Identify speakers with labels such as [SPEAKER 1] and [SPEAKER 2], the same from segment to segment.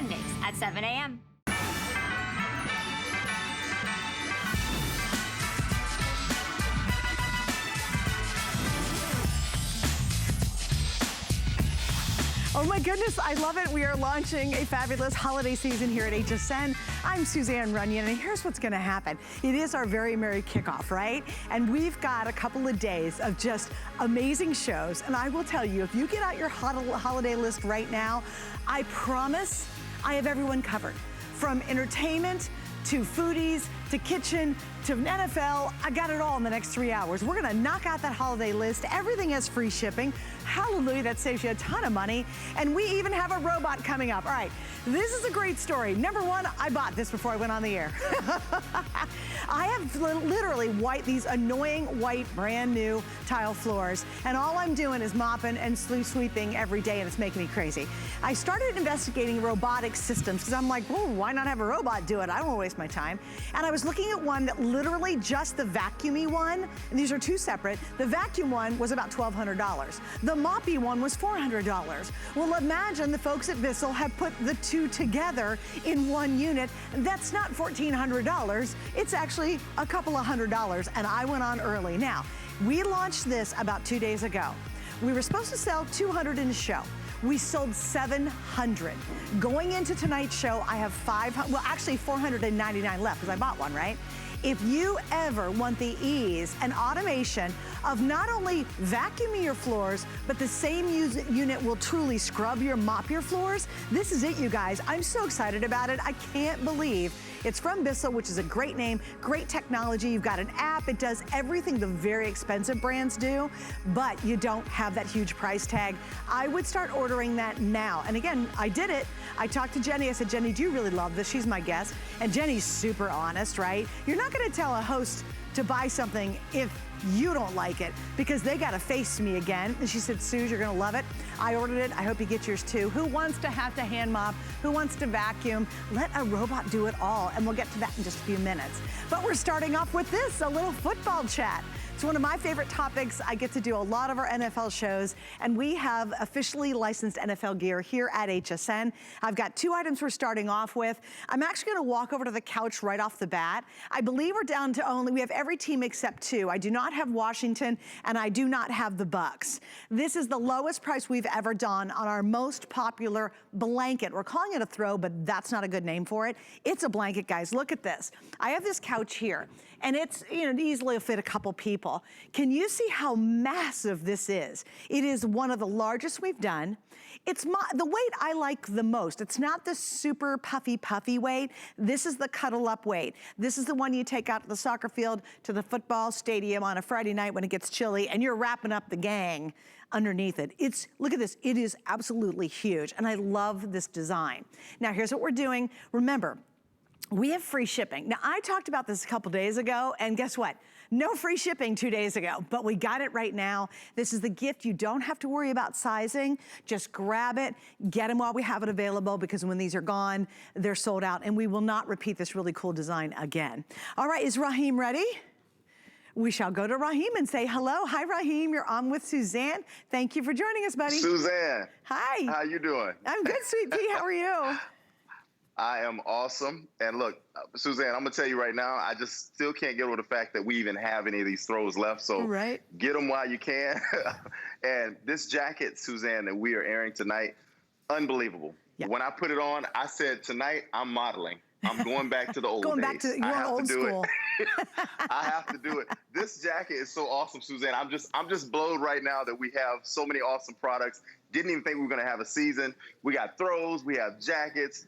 [SPEAKER 1] Sundays at 7 a.m.
[SPEAKER 2] Oh my goodness, I love it. We are launching a fabulous holiday season here at HSN. I'm Suzanne Runyon, and here's what's gonna happen. It is our very merry kickoff, right? And we've got a couple of days of just amazing shows. And I will tell you, if you get out your holiday list right now, I promise I have everyone covered. From entertainment to foodies, to kitchen, to NFL, I got it all in the next 3 hours. We're gonna knock out that holiday list. Everything has free shipping. Hallelujah, that saves you a ton of money. And we even have a robot coming up. All right, this is a great story. Number one, I bought this before I went on the air. I have literally these annoying white brand new tile floors, and all I'm doing is mopping and sweeping every day, and it's making me crazy. I started investigating robotic systems because I'm like, well, why not have a robot do it? I don't want to waste my time. And I was looking at one that literally just the vacuumy one, and these are two separate. The vacuum one was about $1,200. The moppy one was $400. Well, imagine the folks at Bissell have put the two together in one unit. That's not $1,400. It's actually a couple of $100, and I went on early. Now, we launched this about 2 days ago. We were supposed to sell 200 in a show. We sold 700. Going into tonight's show, I have 499 left because I bought one, right? If you ever want the ease and automation of not only vacuuming your floors, but the same unit will truly mop your floors, this is it, you guys. I'm so excited about it. I can't believe it's from Bissell, which is a great name, great technology. You've got an app. It does everything the very expensive brands do, but you don't have that huge price tag. I would start ordering that now. And again, I did it. I talked to Jenny. I said, Jenny, do you really love this? She's my guest. And Jenny's super honest, right? You're not gonna tell a host to buy something if you don't like it, because they gotta face me again. And she said, Suze, you're gonna love it. I ordered it, I hope you get yours too. Who wants to have to hand mop? Who wants to vacuum? Let a robot do it all, and we'll get to that in just a few minutes. But we're starting off with this, a little football chat. It's one of my favorite topics. I get to do a lot of our NFL shows, and we have officially licensed NFL gear here at HSN. I've got two items we're starting off with. I'm actually gonna walk over to the couch right off the bat. I believe we're down to we have every team except two. I do not have Washington, and I do not have the Bucks. This is the lowest price we've ever done on our most popular blanket. We're calling it a throw, but that's not a good name for it. It's a blanket, guys. Look at this. I have this couch here, and it's, easily will fit a couple people. Can you see how massive this is? It is one of the largest we've done. It's the weight I like the most. It's not the super puffy weight. This is the cuddle up weight. This is the one you take out to the soccer field, to the football stadium on a Friday night when it gets chilly, and you're wrapping up the gang underneath it. Look at this, it is absolutely huge, and I love this design. Now here's what we're doing. Remember, we have free shipping. Now, I talked about this a couple days ago, and guess what? No free shipping 2 days ago, but we got it right now. This is the gift. You don't have to worry about sizing. Just grab it, get them while we have it available, because when these are gone, they're sold out, and we will not repeat this really cool design again. All right, is Raheem ready? We shall go to Raheem and say hello. Hi, Raheem, you're on with Suzanne. Thank you for joining us, buddy.
[SPEAKER 3] Suzanne.
[SPEAKER 2] Hi.
[SPEAKER 3] How you doing?
[SPEAKER 2] I'm good, sweet pea. How are you?
[SPEAKER 3] I am awesome. And look, Suzanne, I'm gonna tell you right now, I just still can't get over the fact that we even have any of these throws left. So get them while you can. And this jacket, Suzanne, that we are airing tonight, unbelievable. Yeah. When I put it on, I said, tonight I'm modeling. I'm going back to the old days.
[SPEAKER 2] Going back to your old school.
[SPEAKER 3] I have to do it. This jacket is so awesome, Suzanne. I'm just blown right now that we have so many awesome products. Didn't even think we were gonna have a season. We got throws, we have jackets.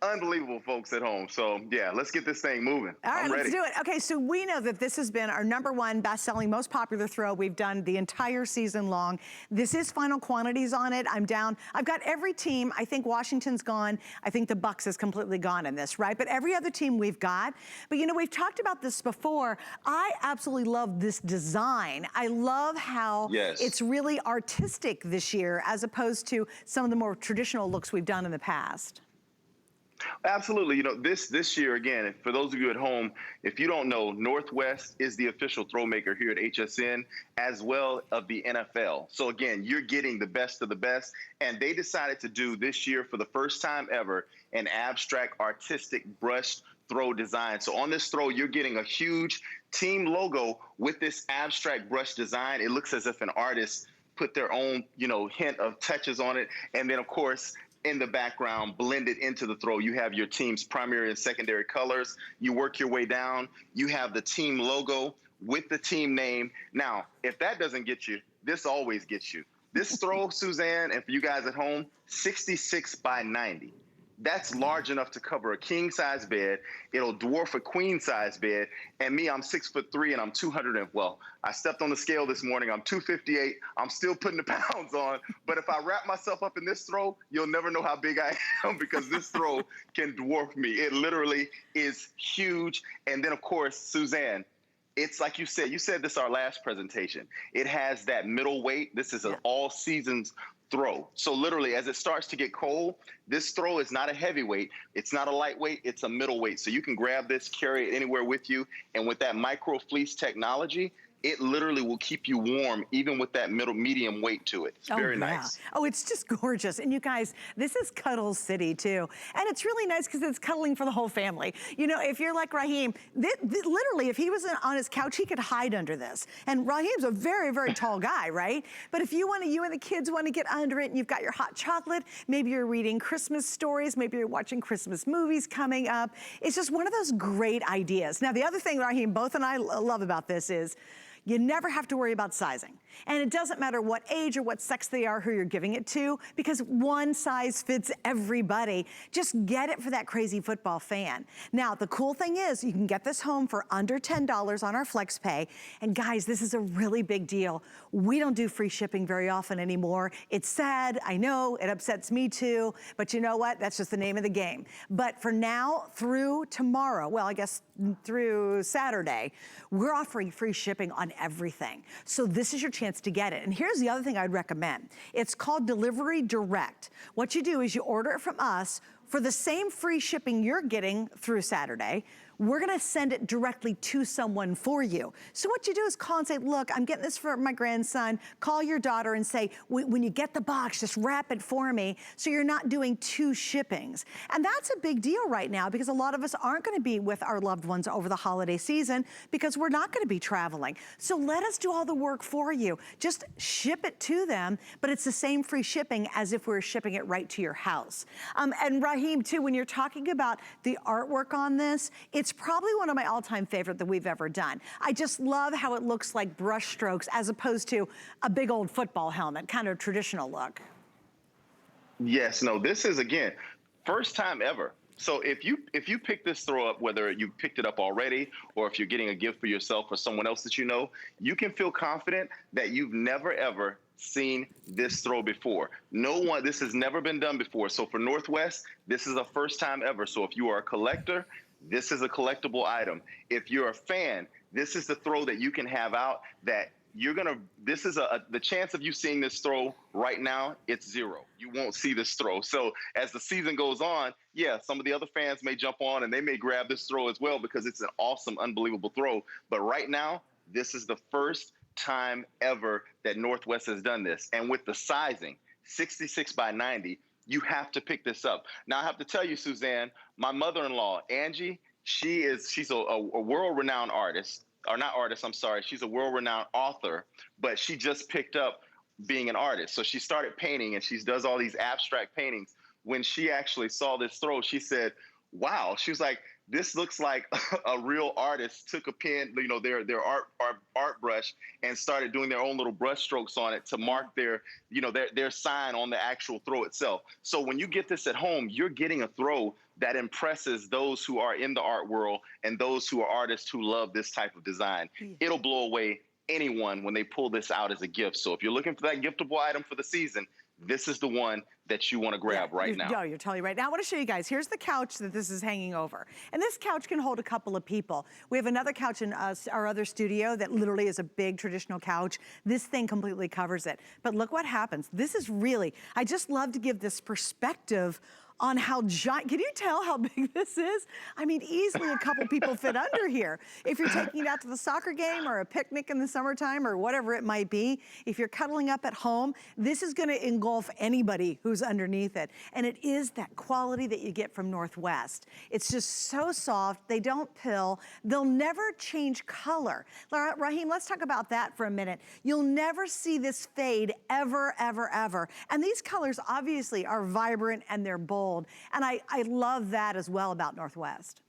[SPEAKER 3] Unbelievable folks at home. So yeah, let's get this thing moving.
[SPEAKER 2] All right, let's do it. Okay, so we know that this has been our #1 best-selling, most popular throw we've done the entire season long. This is final quantities on it. I'm down. I've got every team. I think Washington's gone. I think the Bucks is completely gone in this, right? But every other team we've got. But we've talked about this before. I absolutely love this design. I love how it's really artistic this year as opposed to some of the more traditional looks we've done in the past.
[SPEAKER 3] Absolutely. This year, again, for those of you at home, if you don't know, Northwest is the official throw maker here at HSN, as well of the NFL. So again, you're getting the best of the best. And they decided to do this year, for the first time ever, an abstract, artistic brush throw design. So on this throw, you're getting a huge team logo with this abstract brush design. It looks as if an artist put their own, hint of touches on it. And then, of course, in the background, blended into the throw, you have your team's primary and secondary colors. You work your way down. You have the team logo with the team name. Now, if that doesn't get you, this always gets you. This throw, Suzanne, and for you guys at home, 66 by 90. That's large enough to cover a king size bed. It'll dwarf a queen size bed. And me, I'm 6'3" and I'm 200 and I stepped on the scale this morning. I'm 258. I'm still putting the pounds on. But if I wrap myself up in this throw, you'll never know how big I am because this throw can dwarf me. It literally is huge. And then of course, Suzanne, it's like you said this our last presentation. It has that middle weight. This is an all seasons throw. So literally, as it starts to get cold, this throw is not a heavyweight. It's not a lightweight. It's a middleweight. So you can grab this, carry it anywhere with you. And with that micro fleece technology, it literally will keep you warm, even with that medium weight to it. It's very nice.
[SPEAKER 2] Oh, it's just gorgeous. And you guys, this is Cuddle City too. And it's really nice because it's cuddling for the whole family. If you're like Raheem, literally, if he was on his couch, he could hide under this. And Raheem's a very, very tall guy, right? But if you and the kids want to get under it and you've got your hot chocolate, maybe you're reading Christmas stories, maybe you're watching Christmas movies coming up. It's just one of those great ideas. Now, the other thing, Raheem, both and I love about this is, you never have to worry about sizing. And it doesn't matter what age or what sex they are who you're giving it to, because one size fits everybody. Just get it for that crazy football fan. Now, the cool thing is you can get this home for under $10 on our FlexPay. And guys, this is a really big deal. We don't do free shipping very often anymore. It's sad, I know, it upsets me too, but you know what? That's just the name of the game. But for now, through tomorrow, well, I guess through Saturday, we're offering free shipping on everything. So this is your chance to get it. And here's the other thing I'd recommend. It's called Delivery Direct. What you do is you order it from us for the same free shipping you're getting through Saturday. We're gonna send it directly to someone for you. So what you do is call and say, look, I'm getting this for my grandson. Call your daughter and say, when you get the box, just wrap it for me so you're not doing 2 shippings. And that's a big deal right now because a lot of us aren't gonna be with our loved ones over the holiday season because we're not gonna be traveling. So let us do all the work for you. Just ship it to them, but it's the same free shipping as if we were shipping it right to your house. And Raheem, too, when you're talking about the artwork on this, it's probably one of my all-time favorite that we've ever done. I just love how it looks like brush strokes as opposed to a big old football helmet, kind of traditional look.
[SPEAKER 3] Yes, no, this is, again, first time ever. So if you pick this throw up, whether you picked it up already or if you're getting a gift for yourself or someone else that you know, you can feel confident that you've never, ever seen this throw before. This has never been done before. So for Northwest, this is a first time ever. So if you are a collector, this is a collectible item. If you're a fan, this is the throw that you can have out that the chance of you seeing this throw right now, it's 0. You won't see this throw. So as the season goes on, yeah, some of the other fans may jump on and they may grab this throw as well because it's an awesome, unbelievable throw. But right now, this is the first time ever that Northwest has done this. And with the sizing, 66 by 90, you have to pick this up. Now, I have to tell you, Suzanne, my mother-in-law, Angie, she's a world-renowned artist, or not artist, I'm sorry. She's a world-renowned author, but she just picked up being an artist. So she started painting, and she does all these abstract paintings. When she actually saw this throw, she said, wow. She was like, this looks like a real artist took a pen, their art brush and started doing their own little brush strokes on it to mark their sign on the actual throw itself. So when you get this at home, you're getting a throw that impresses those who are in the art world and those who are artists who love this type of design. It'll blow away anyone when they pull this out as a gift. So if you're looking for that giftable item for the season, this is the one that you want to grab right now.
[SPEAKER 2] No, you're totally right. Now I want to show you guys. Here's the couch that this is hanging over. And this couch can hold a couple of people. We have another couch in our other studio that literally is a big traditional couch. This thing completely covers it. But look what happens. This is really, I just love to give this perspective on how giant, can you tell how big this is? I mean, easily a couple people fit under here. If you're taking it out to the soccer game or a picnic in the summertime or whatever it might be, if you're cuddling up at home, this is gonna engulf anybody who's underneath it. And it is that quality that you get from Northwest. It's just so soft, they don't pill, they'll never change color. Raheem, let's talk about that for a minute. You'll never see this fade ever, ever, ever. And these colors obviously are vibrant and they're bold. And I love that as well about Northwest.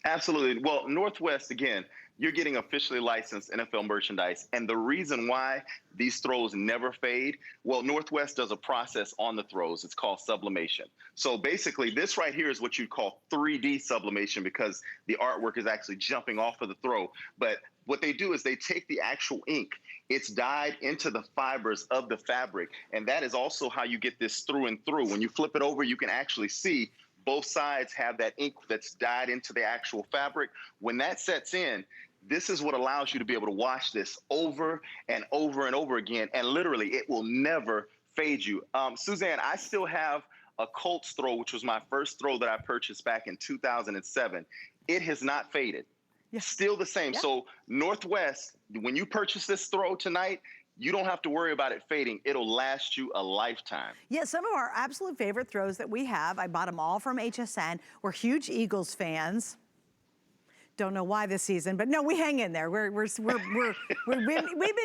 [SPEAKER 3] Absolutely. Well, Northwest, again, you're getting officially licensed NFL merchandise. And the reason why these throws never fade, well, Northwest does a process on the throws. It's called sublimation. So basically, this right here is what you call 3D sublimation because the artwork is actually jumping off of the throw. But what they do is they take the actual ink, it's dyed into the fibers of the fabric. And that is also how you get this through and through. When you flip it over, you can actually see both sides have that ink that's dyed into the actual fabric. When that sets in, this is what allows you to be able to wash this over and over and over again. And literally, it will never fade you. Suzanne, I still have a Colts throw, which was my first throw that I purchased back in 2007. It has not faded. Yeah. Still the same. Yeah. So Northwest, when you purchase this throw tonight, you don't have to worry about it fading. It'll last you a lifetime. Yeah, some of our absolute favorite throws that we have, I bought them all from HSN. We're huge Eagles fans. Don't know why this season, but no, we hang in there. We've been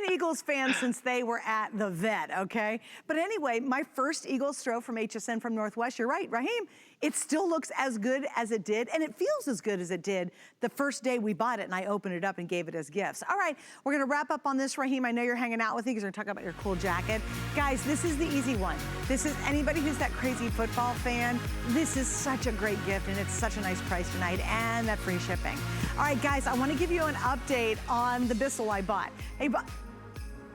[SPEAKER 3] Eagles fans since they were at the vet, okay? But anyway, my first Eagles throw from HSN from Northwest, you're right, Raheem, it still looks as good as it did, and it feels as good as it did the first day we bought it and I opened it up and gave it as gifts. All right, we're gonna wrap up on this, Raheem. I know you're hanging out with me because we're gonna talk about your cool jacket. Guys, this is the easy one. This is anybody who's that crazy football fan, this is such a great gift and it's such a nice price tonight and that free shipping. All right, guys, I want to give you an update on the Bissell I bought. Hey,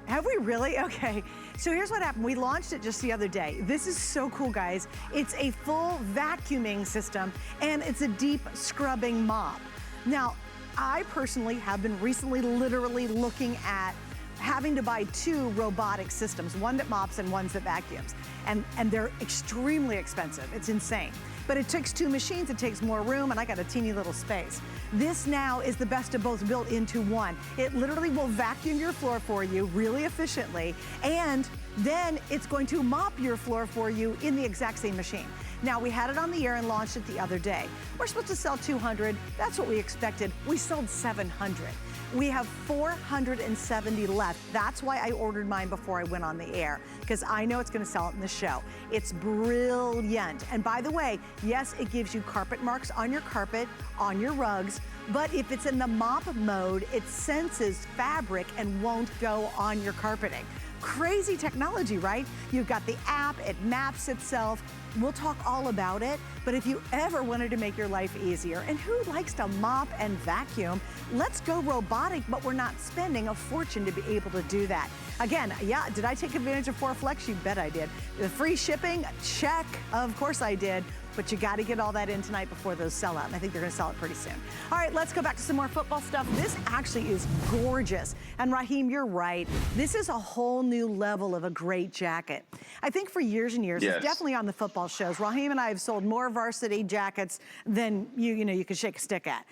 [SPEAKER 3] have we really? Okay. So here's what happened. We launched it just the other day. This is so cool, guys. It's a full vacuuming system, and it's a deep scrubbing mop. Now, I personally have been recently literally looking at having to buy two robotic systems, one that mops and one that vacuums. And they're extremely expensive. It's insane. But it takes two machines, it takes more room, and I got a teeny little space. This now is the best of both built into one. It literally will vacuum your floor for you really efficiently, and then it's going to mop your floor for you in the exact same machine. Now, we had it on the air and launched it the other day. We're supposed to sell 200. That's what we expected. We sold 700. We have 470 left. That's why I ordered mine before I went on the air, because I know it's gonna sell it in the show. It's brilliant. And by the way, yes, it gives you carpet marks on your carpet, on your rugs, but if it's in the mop mode, it senses fabric and won't go on your carpeting. Crazy technology, right? You've got the app, it maps itself. We'll talk all about it, but if you ever wanted to make your life easier, and who likes to mop and vacuum, let's go robotic, but we're not spending a fortune to be able to do that. Again, yeah, did I take advantage of 4Flex? You bet I did. The free shipping, check, of course I did. But you got to get all that in tonight before those sell out, and I think they're going to sell it pretty soon. All right, let's go back to some more football stuff. This actually is gorgeous. And Raheem, you're right. This is a whole new level of a great jacket. I think for years and years, it's definitely on the football shows. Raheem and I have sold more varsity jackets than you could shake a stick at.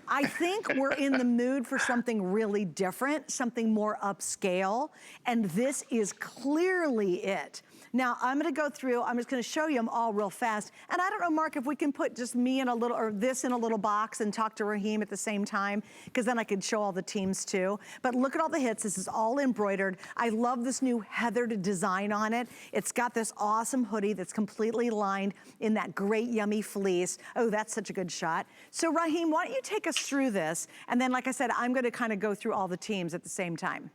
[SPEAKER 3] I think we're in the mood for something really different, something more upscale, and this is clearly it. Now, I'm gonna go through, I'm just gonna show you them all real fast. And I don't know, Mark, if we can put just me in a little, or this in a little box and talk to Raheem at the same time, because then I could show all the teams too. But look at all the hits, this is all embroidered. I love this new heathered design on it. It's got this awesome hoodie that's completely lined in that great yummy fleece. Oh, that's such a good shot. So Raheem, why don't you take us through this? And then, like I said, I'm gonna kind of go through all the teams at the same time.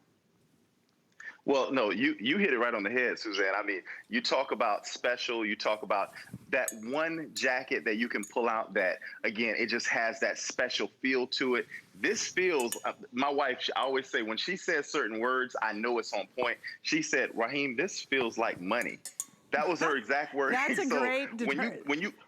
[SPEAKER 3] Well, no, you hit it right on the head, Suzanne. I mean, you talk about special, you talk about that one jacket that you can pull out that, again, it just has that special feel to it. This feels, my wife, I always say, when she says certain words, I know it's on point. She said, Raheem, this feels like money. That was her exact word.
[SPEAKER 2] That's a great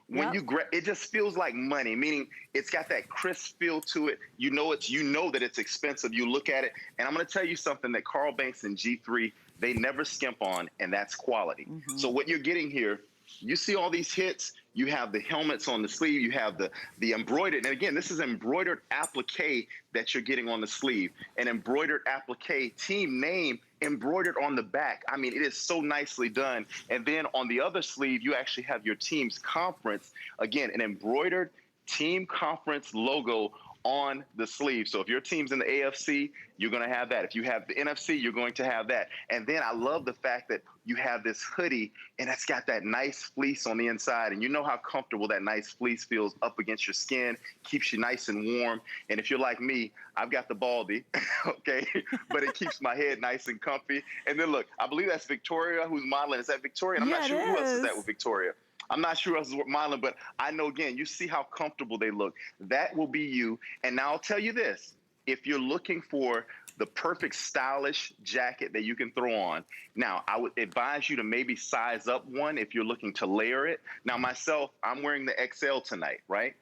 [SPEAKER 3] when you grab, it just feels like money, meaning it's got that crisp feel to it. You know that it's expensive. You look at it, and I'm going to tell you something that Carl Banks and G3, they never skimp on, and that's quality. So what you're getting here you see all these hits. You have the helmets on the sleeve. You have the embroidered. And again, this is embroidered applique that you're getting on the sleeve. An embroidered applique, team name embroidered on the back. I mean, it is so nicely done. And then on the other sleeve, you actually have your team's conference. Again, an embroidered team conference logo on the sleeve. So if your team's in the AFC, you're going to have that. If you have the NFC, you're going to have that. And then I love the fact that you have this hoodie and it's got that nice fleece on the inside. And you know how comfortable that nice fleece feels up against your skin, keeps you nice and warm. And if you're like me, I've got the baldy, okay? But it keeps my head nice and comfy. And then look, I believe that's Victoria who's modeling. Is that Victoria? And I'm not sure who else is that with Victoria. I'm not sure else is modeling, but I know, again, you see how comfortable they look. That will be you. And now I'll tell you this. If you're looking for the perfect stylish jacket that you can throw on, now I would advise you to maybe size up one if you're looking to layer it. Now myself, I'm wearing the XL tonight, right?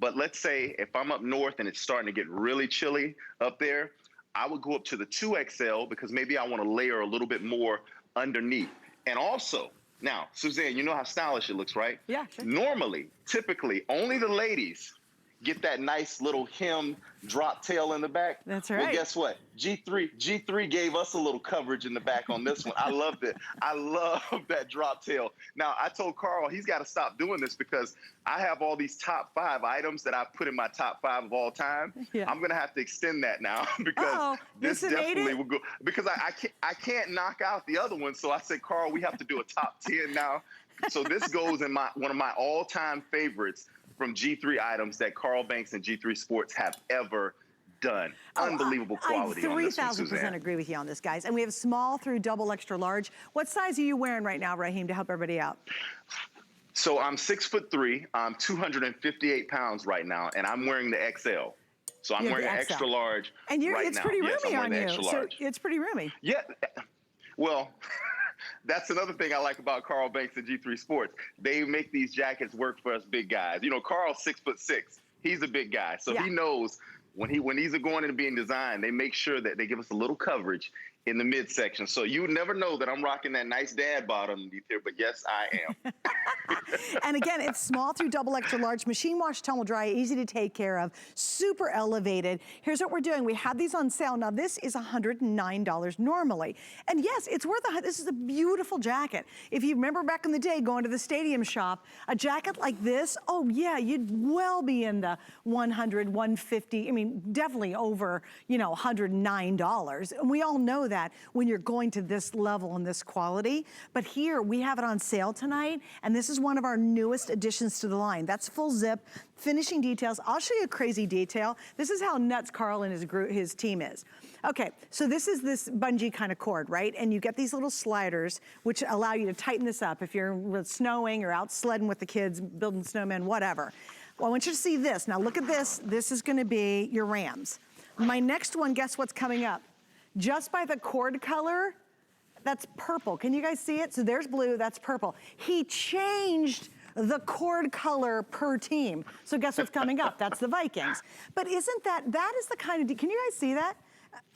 [SPEAKER 3] But let's say if I'm up north and it's starting to get really chilly up there, I would go up to the 2XL because maybe I want to layer a little bit more underneath. And also, now, Suzanne, you know how stylish it looks, right?
[SPEAKER 2] Yeah, sure.
[SPEAKER 3] Normally, typically, only the ladies get that nice little hem drop tail in the back.
[SPEAKER 2] That's right.
[SPEAKER 3] Well, guess what? G3 gave us a little coverage in the back on this one. I loved it. I love that drop tail. Now, I told Carl he's got to stop doing this because I have all these top 5 items that I put in my top 5 of all time. Yeah. I'm going to have to extend that now because this definitely will go. Because I can't knock out the other one. So I said, Carl, we have to do a top 10 now. So this goes in one of my all-time favorites from G3 items that Carl Banks and G3 Sports have ever done. Unbelievable quality on this one, Suzanne. I
[SPEAKER 2] 3,000% agree with you on this, guys. And we have small through double extra large. What size are you wearing right now, Raheem, to help everybody out?
[SPEAKER 3] So I'm 6'3". I'm 258 pounds right now, and I'm wearing the XL. So I'm wearing an extra large
[SPEAKER 2] and
[SPEAKER 3] right
[SPEAKER 2] it's
[SPEAKER 3] now.
[SPEAKER 2] Pretty roomy
[SPEAKER 3] yes,
[SPEAKER 2] on you. So it's pretty roomy.
[SPEAKER 3] Yeah. Well, that's another thing I like about Carl Banks and G3 Sports. They make these jackets work for us big guys. You know, Carl's 6'6". He's a big guy. So he knows when these are going into being designed, they make sure that they give us a little coverage in the midsection. So you never know that I'm rocking that nice dad bottom underneath here, but yes, I am.
[SPEAKER 2] And again, it's small through double extra large, machine wash, tumble dry, easy to take care of, super elevated. Here's what we're doing. We have these on sale. Now this is $109 normally. And yes, it's worth this is a beautiful jacket. If you remember back in the day going to the stadium shop, a jacket like this, oh yeah, you'd well be in the 100, 150, I mean, definitely over, you know, $109. And we all know that when you're going to this level and this quality. But here we have it on sale tonight, and this is one of our newest additions to the line. That's full zip, finishing details. I'll show you a crazy detail. This is how nuts Carl and his team is. Okay, so this is this bungee kind of cord, right? And you get these little sliders which allow you to tighten this up if you're snowing or out sledding with the kids, building snowmen, whatever. Well, I want you to see this. Now look at this. This is gonna be your Rams. My next one, guess what's coming up? Just by the cord color, that's purple. Can you guys see it? So there's blue, that's purple. He changed the cord color per team. So guess what's coming up? That's the Vikings. But isn't that is the kind of, can you guys see that?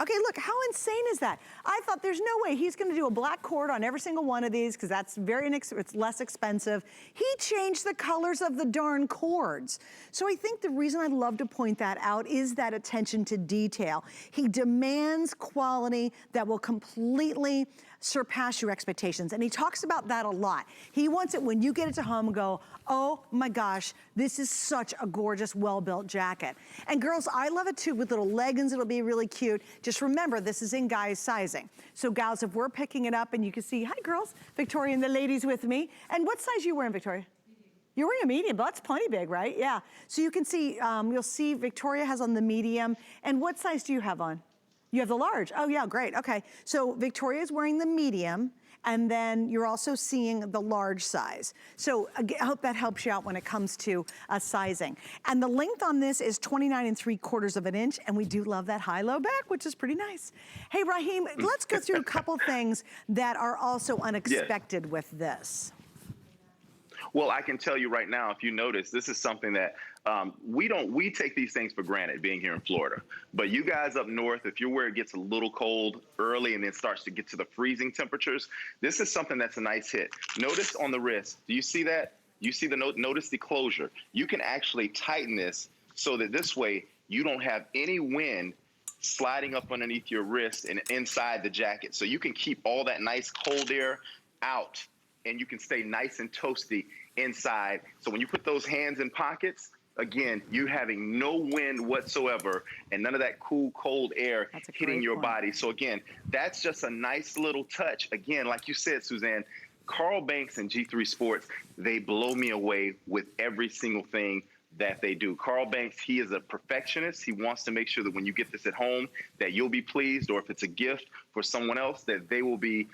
[SPEAKER 2] Okay, look, how insane is that? I thought there's no way he's gonna do a black cord on every single one of these because that's it's less expensive. He changed the colors of the darn cords. So I think the reason I love to point that out is that attention to detail. He demands quality that will completely surpass your expectations. And he talks about that a lot. He wants it when you get it to home and go, oh my gosh, this is such a gorgeous, well-built jacket. And girls, I love it too with little leggings, it'll be really cute. Just remember, this is in guys sizing. So gals, if we're picking it up and you can see, hi girls, Victoria and the ladies with me. And what size are you wearing, Victoria? You're wearing a medium, but that's plenty big, right? Yeah. So you can see, you'll see Victoria has on the medium. And what size do you have on? You have the large. Oh yeah, great, okay. So Victoria's wearing the medium, and then you're also seeing the large size. So I hope that helps you out when it comes to sizing. And the length on this is 29 3/4 of an inch, and we do love that high-low back, which is pretty nice. Hey, Raheem, let's go through a couple things that are also unexpected with this.
[SPEAKER 3] Well, I can tell you right now, if you notice, this is something that we take these things for granted being here in Florida. But you guys up north, if you're where it gets a little cold early and then starts to get to the freezing temperatures, this is something that's a nice hit. Notice on the wrist, do you see that? You see notice the closure. You can actually tighten this so that this way you don't have any wind sliding up underneath your wrist and inside the jacket. So you can keep all that nice cold air out and you can stay nice and toasty inside. So when you put those hands in pockets, again, you having no wind whatsoever and none of that cool, cold air hitting your body. So again, that's just a nice little touch. Again, like you said, Suzanne, Carl Banks and G3 Sports, they blow me away with every single thing that they do. Carl Banks, he is a perfectionist. He wants to make sure that when you get this at home, that you'll be pleased, or if it's a gift for someone else, that they will be,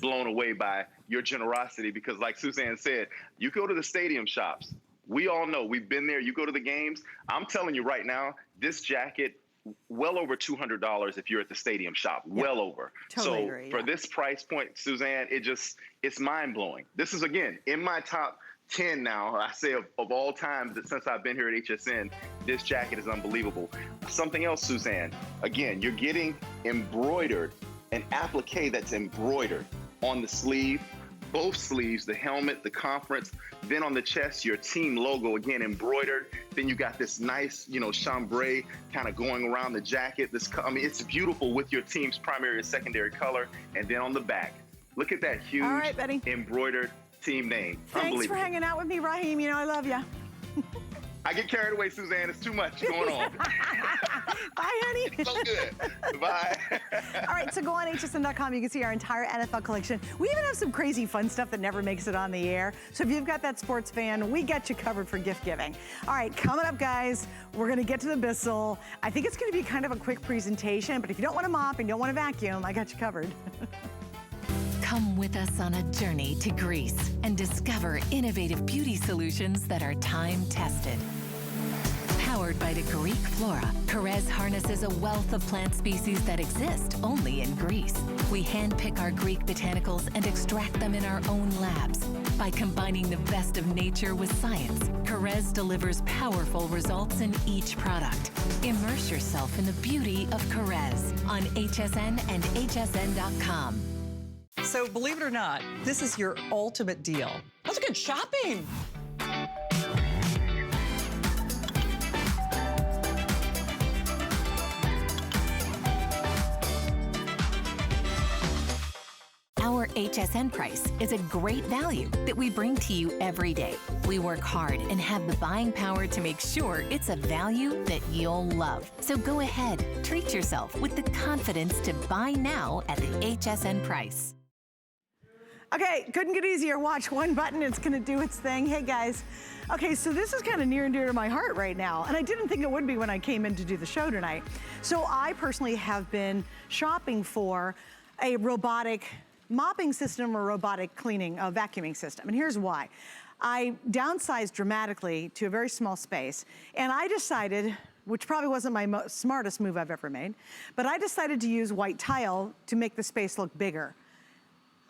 [SPEAKER 3] blown away by your generosity. Because like Suzanne said, you go to the stadium shops. We all know, we've been there. You go to the games. I'm telling you right now, this jacket, well over $200 if you're at the stadium shop, well over.
[SPEAKER 2] Totally
[SPEAKER 3] so
[SPEAKER 2] agree,
[SPEAKER 3] for this price point, Suzanne, it's mind blowing. This is, again, in my top 10 now, I say of all times that since I've been here at HSN, this jacket is unbelievable. Something else, Suzanne, again, you're getting embroidered, an applique that's embroidered on the sleeve, both sleeves, the helmet, the conference, then on the chest, your team logo, again, embroidered. Then you got this nice, chambray kind of going around the jacket. It's beautiful with your team's primary and secondary color. And then on the back, look at that huge embroidered team name.
[SPEAKER 2] Thanks for hanging out with me, Raheem. I love you.
[SPEAKER 3] I get carried away, Suzanne. It's too much going on.
[SPEAKER 2] Bye, honey.
[SPEAKER 3] It's so good. Bye.
[SPEAKER 2] All right, so go on hsn.com. You can see our entire NFL collection. We even have some crazy fun stuff that never makes it on the air. So if you've got that sports fan, we got you covered for gift giving. All right, coming up, guys, we're going to get to the Bissell. I think it's going to be kind of a quick presentation, but if you don't want to mop and you don't want to vacuum, I got you covered.
[SPEAKER 1] Come with us on a journey to Greece and discover innovative beauty solutions that are time-tested. Powered by the Greek flora, Carrez harnesses a wealth of plant species that exist only in Greece. We handpick our Greek botanicals and extract them in our own labs. By combining the best of nature with science, Carrez delivers powerful results in each product. Immerse yourself in the beauty of Carrez on HSN and hsn.com.
[SPEAKER 4] So believe it or not, this is your ultimate deal. That's good shopping.
[SPEAKER 1] Our HSN price is a great value that we bring to you every day. We work hard and have the buying power to make sure it's a value that you'll love. So go ahead, treat yourself with the confidence to buy now at the HSN price.
[SPEAKER 2] Okay, couldn't get easier. Watch one button, it's gonna do its thing. Hey guys. Okay, so this is kind of near and dear to my heart right now, and I didn't think it would be when I came in to do the show tonight. So I personally have been shopping for a robotic mopping system or robotic cleaning, vacuuming system, and here's why. I downsized dramatically to a very small space, and I decided, which probably wasn't my smartest move I've ever made, but I decided to use white tile to make the space look bigger.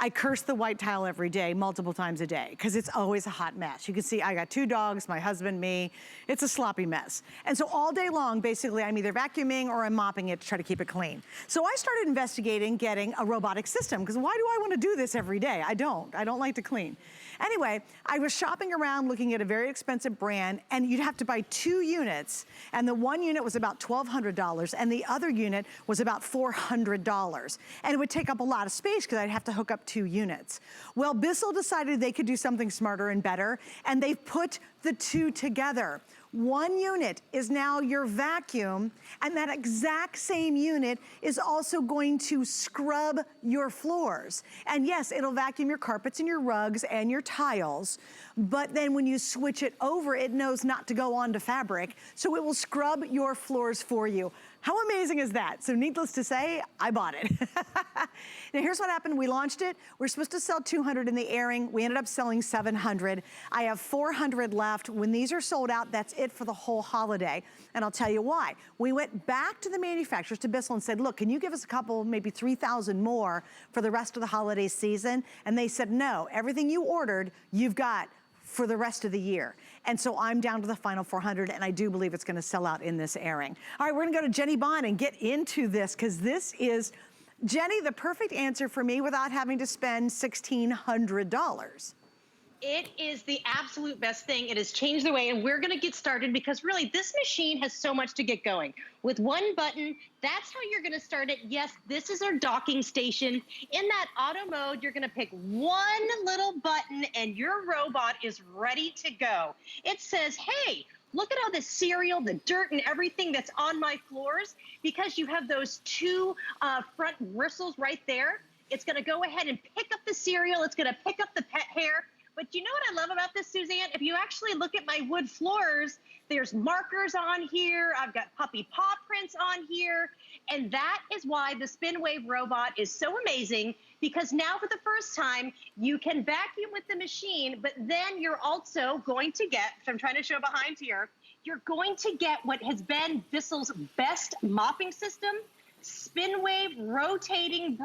[SPEAKER 2] I curse the white tile every day, multiple times a day, because it's always a hot mess. You can see I got 2 dogs, my husband, me. It's a sloppy mess. And so all day long, basically, I'm either vacuuming or I'm mopping it to try to keep it clean. So I started investigating getting a robotic system, because why do I want to do this every day? I don't like to clean. Anyway, I was shopping around looking at a very expensive brand, and you'd have to buy 2 units, and the one unit was about $1,200, and the other unit was about $400. And it would take up a lot of space because I'd have to hook up 2 units. Well, Bissell decided they could do something smarter and better, and they've put the 2 together. 1 unit is now your vacuum, and that exact same unit is also going to scrub your floors. And yes, it'll vacuum your carpets and your rugs and your tiles, but then when you switch it over, it knows not to go onto fabric, so it will scrub your floors for you. How amazing is that? So needless to say, I bought it. Now here's what happened. We launched it. We're supposed to sell 200 in the airing. We ended up selling 700. I have 400 left. When these are sold out, that's it for the whole holiday. And I'll tell you why. We went back to the manufacturers, to Bissell, and said, look, can you give us a couple, maybe 3,000 more for the rest of the holiday season? And they said, no, everything you ordered, you've got for the rest of the year. And so I'm down to the final 400, and I do believe it's gonna sell out in this airing. All right, we're gonna go to Jenny Bond and get into this, because this is, Jenny, the perfect answer for me without having to spend $1,600.
[SPEAKER 5] It is the absolute best thing. It has changed the way, and we're gonna get started because really this machine has so much to get going. With one button, that's how you're gonna start it. Yes, this is our docking station. In that auto mode, you're gonna pick one little button and your robot is ready to go. It says, hey, look at all the cereal, the dirt, and everything that's on my floors. Because you have those two front bristles right there, it's gonna go ahead and pick up the cereal. It's gonna pick up the pet hair. But you know what I love about this, Suzanne? If you actually look at my wood floors, there's markers on here. I've got puppy paw prints on here. And that is why the SpinWave robot is so amazing, because now for the first time, you can vacuum with the machine, but then you're also going to get, so I'm trying to show behind here, you're going to get what has been Bissell's best mopping system, SpinWave rotating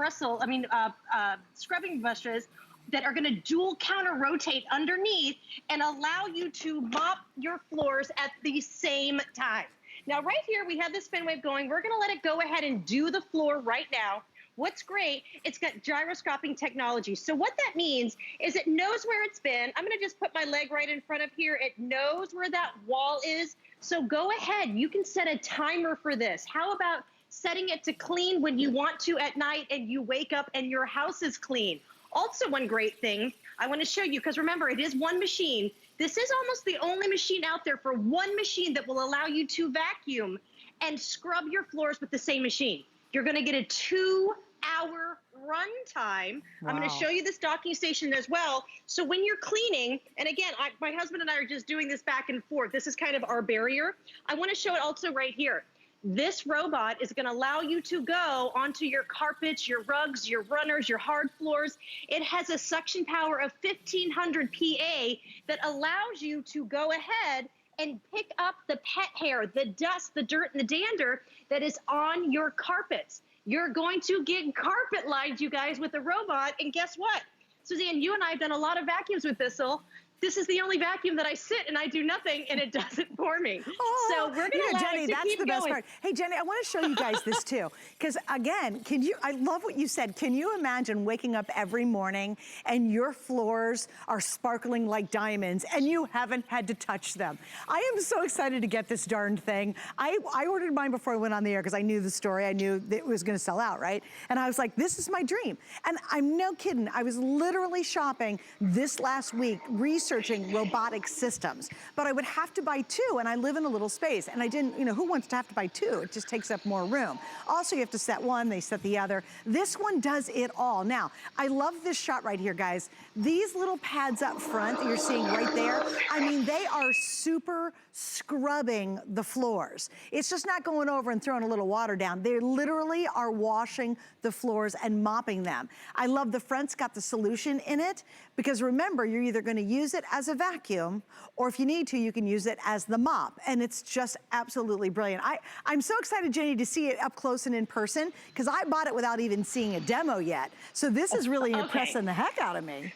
[SPEAKER 5] scrubbing brushes, that are gonna dual counter rotate underneath and allow you to mop your floors at the same time. Now right here, we have the SpinWave going. We're gonna let it go ahead and do the floor right now. What's great, it's got gyroscoping technology. So what that means is it knows where it's been. I'm gonna just put my leg right in front of here. It knows where that wall is. So go ahead, you can set a timer for this. How about setting it to clean when you want to at night and you wake up and your house is clean? Also, one great thing I want to show you, because remember, it is one machine. This is almost the only machine out there for one machine that will allow you to vacuum and scrub your floors with the same machine. You're going to get a 2-hour run time. Wow. I'm going to show you this docking station as well. So when you're cleaning, and again, my husband and I are just doing this back and forth. This is kind of our barrier. I want to show it also right here. This robot is going to allow you to go onto your carpets, your rugs, your runners, your hard floors. It has a suction power of 1500 PA that allows you to go ahead and pick up the pet hair, the dust, the dirt, and the dander that is on your carpets. You're going to get carpet lined, you guys, with the robot. And guess what? Suzanne, you and I have done a lot of vacuums with Bissell. This is the only vacuum that I sit and I do nothing and it does it for me. Oh, so we're gonna allow
[SPEAKER 2] Jenny,
[SPEAKER 5] it to
[SPEAKER 2] that's
[SPEAKER 5] keep
[SPEAKER 2] the best
[SPEAKER 5] going.
[SPEAKER 2] part. Hey, Jenny, I want to show you guys this too. Because again, I love what you said. Can you imagine waking up every morning and your floors are sparkling like diamonds and you haven't had to touch them? I am so excited to get this darn thing. I ordered mine before I went on the air because I knew the story. I knew that it was going to sell out, right? And I was like, this is my dream. And I'm no kidding. I was literally shopping this last week, researching robotic systems, but I would have to buy two, and I live in a little space, and I didn't, who wants to have to buy two? It just takes up more room. Also, you have to set one, they set the other. This one does it all. Now, I love this shot right here, guys. These little pads up front that you're seeing right there, I mean, they are super scrubbing the floors. It's just not going over and throwing a little water down. They literally are washing the floors and mopping them. I love the front's got the solution in it, because remember, you're either going to use it as a vacuum, or if you need to, you can use it as the mop. And it's just absolutely brilliant. I'm so excited, Jenny, to see it up close and in person, because I bought it without even seeing a demo yet. So this is really impressing the heck out of me.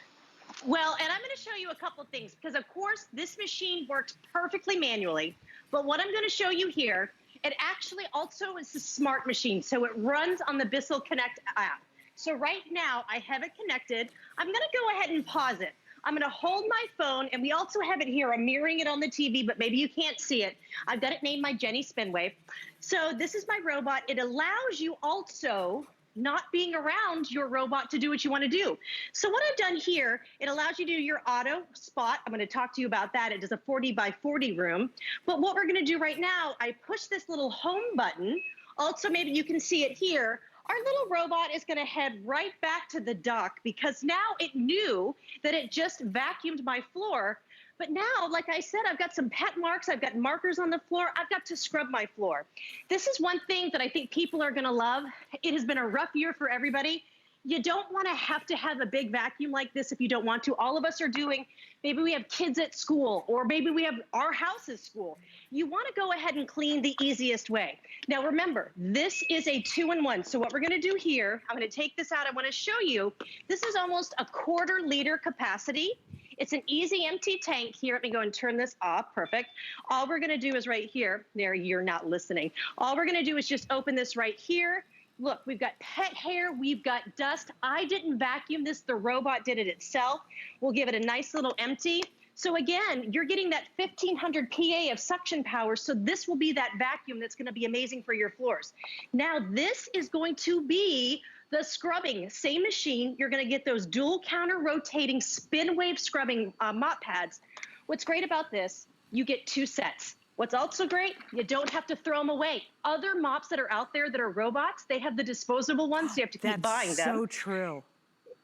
[SPEAKER 5] Well, and I'm going to show you a couple things, because of course this machine works perfectly manually, but what I'm going to show you here, it actually also is a smart machine. So it runs on the Bissell Connect app. So right now I have it connected. I'm going to go ahead and pause it. I'm going to hold my phone, and we also have it here. I'm mirroring it on the TV, but maybe you can't see it. I've got it named my Jenny SpinWave. So this is my robot. It allows you also not being around your robot to do what you want to do. So what I've done here, it allows you to do your auto spot. I'm going to talk to you about that. It is a 40 by 40 room. But what we're going to do right now, I push this little home button. Also, maybe you can see it here. Our little robot is going to head right back to the dock, because now it knew that it just vacuumed my floor. But now, like I said, I've got some pet marks. I've got markers on the floor. I've got to scrub my floor. This is one thing that I think people are going to love. It has been a rough year for everybody. You don't want to have a big vacuum like this if you don't want to. All of us are doing, maybe we have kids at school, or maybe we have our house at school. You want to go ahead and clean the easiest way. Now remember, this is a 2-in-1. So what we're going to do here, I'm going to take this out. I want to show you, this is almost a 1/4 liter capacity. It's an easy empty tank here. Let me go and turn this off. Perfect. All we're going to do is right here. There, you're not listening. All we're going to do is just open this right here. Look, we've got pet hair, we've got dust. I didn't vacuum this, the robot did it itself. We'll give it a nice little empty. So again, you're getting that 1500 PA of suction power, so this will be that vacuum that's gonna be amazing for your floors. Now this is going to be the scrubbing, same machine. You're gonna get those dual counter rotating spin wave scrubbing mop pads. What's great about this, you get 2 sets. What's also great, you don't have to throw them away. Other mops that are out there that are robots, they have the disposable ones, so you have to keep buying them.
[SPEAKER 2] That's so true.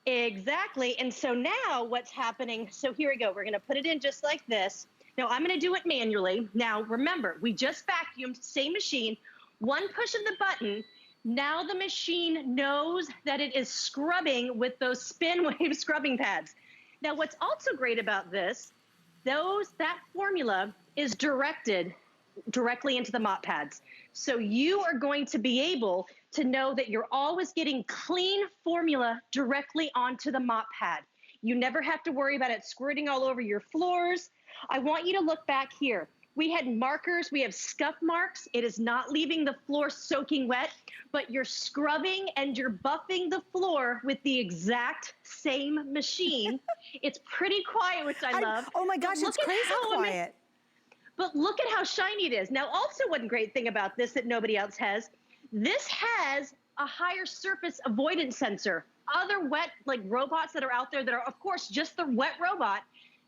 [SPEAKER 5] Exactly, and so now what's happening, so here we go, we're gonna put it in just like this. Now I'm gonna do it manually. Now remember, we just vacuumed, same machine, one push of the button, now the machine knows that it is scrubbing with those spin wave scrubbing pads. Now what's also great about this, that formula is directed directly into the mop pads. So you are going to be able to know that you're always getting clean formula directly onto the mop pad. You never have to worry about it squirting all over your floors. I want you to look back here. We had markers, we have scuff marks. It is not leaving the floor soaking wet, but you're scrubbing and you're buffing the floor with the exact same machine. It's pretty quiet, which I love.
[SPEAKER 2] Oh my gosh, it's crazy quiet.
[SPEAKER 5] But look at how shiny it is. Now, also one great thing about this that nobody else has, this has a higher surface avoidance sensor. Other wet, like robots that are out there that are, of course, just the wet robot,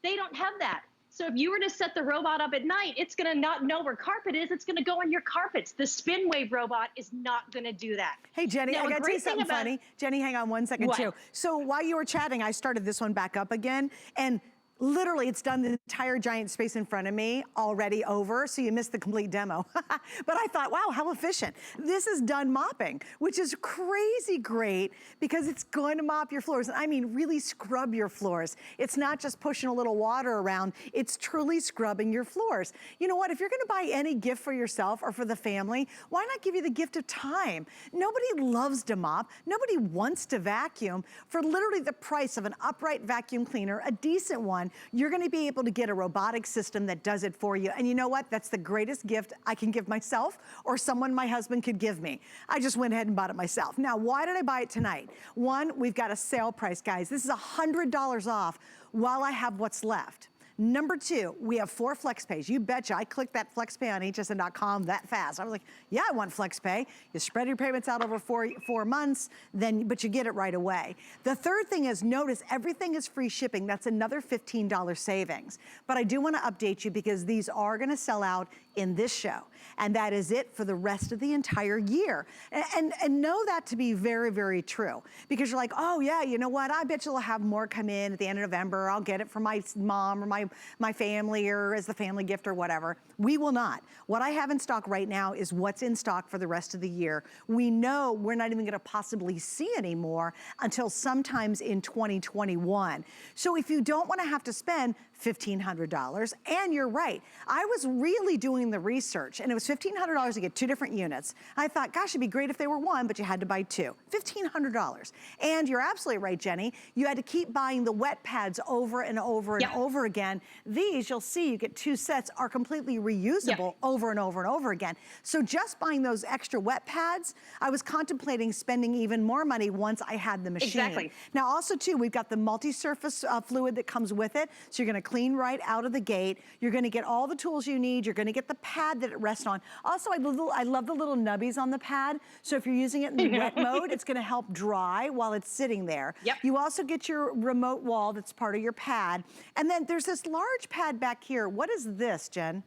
[SPEAKER 5] they don't have that. So if you were to set the robot up at night, it's gonna not know where carpet is, it's gonna go on your carpets. The spin wave robot is not gonna do that.
[SPEAKER 2] Hey, Jenny,
[SPEAKER 5] now,
[SPEAKER 2] I gotta tell you something funny. Jenny, hang on 1 second too. So while you were chatting, I started this one back up again, and literally, it's done the entire giant space in front of me already over, so you missed the complete demo. But I thought, wow, how efficient. This is done mopping, which is crazy great because it's going to mop your floors. And I mean, really scrub your floors. It's not just pushing a little water around, it's truly scrubbing your floors. You know what, if you're gonna buy any gift for yourself or for the family, why not give you the gift of time? Nobody loves to mop, nobody wants to vacuum. For literally the price of an upright vacuum cleaner, a decent one, you're gonna be able to get a robotic system that does it for you. And you know what? That's the greatest gift I can give myself or someone my husband could give me. I just went ahead and bought it myself. Now, why did I buy it tonight? One, we've got a sale price, guys. This is $100 off while I have what's left. Number 2, we have 4 FlexPays. You betcha, I clicked that FlexPay on hsn.com that fast. I was like, yeah, I want FlexPay. You spread your payments out over four months, but you get it right away. The third thing is, notice everything is free shipping. That's another $15 savings. But I do wanna update you because these are gonna sell out in this show. And that is it for the rest of the entire year. And know that to be very, very true. Because you're like, oh yeah, you know what? I bet you'll have more come in at the end of November. I'll get it for my mom or my family or as the family gift or whatever. We will not. What I have in stock right now is what's in stock for the rest of the year. We know we're not even gonna possibly see any more until sometimes in 2021. So if you don't wanna have to spend $1,500, and you're right, I was really doing the research and it was $1,500 to get 2 different units. I thought, gosh, it'd be great if they were one, but you had to buy 2. $1,500. And you're absolutely right, Jenny. You had to keep buying the wet pads over and over and over again. These, you'll see, you get 2 sets, are completely reusable over and over and over again. So just buying those extra wet pads, I was contemplating spending even more money once I had the machine.
[SPEAKER 5] Exactly.
[SPEAKER 2] Now also too, we've got the multi-surface fluid that comes with it. So you're gonna clean right out of the gate. You're gonna get all the tools you need. You're gonna get the pad that it rests on. Also, I love the little nubbies on the pad. So if you're using it in the wet mode, it's gonna help dry while it's sitting there. You also get your remote wall that's part of your pad. And then there's this large pad back here. What is this, Jen?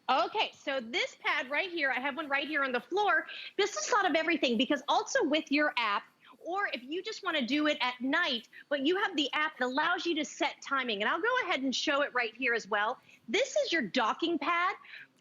[SPEAKER 5] Okay, so this pad right here, I have one right here on the floor. This is thought of everything because also with your app, or if you just want to do it at night, but you have the app that allows you to set timing. And I'll go ahead and show it right here as well. This is your docking pad,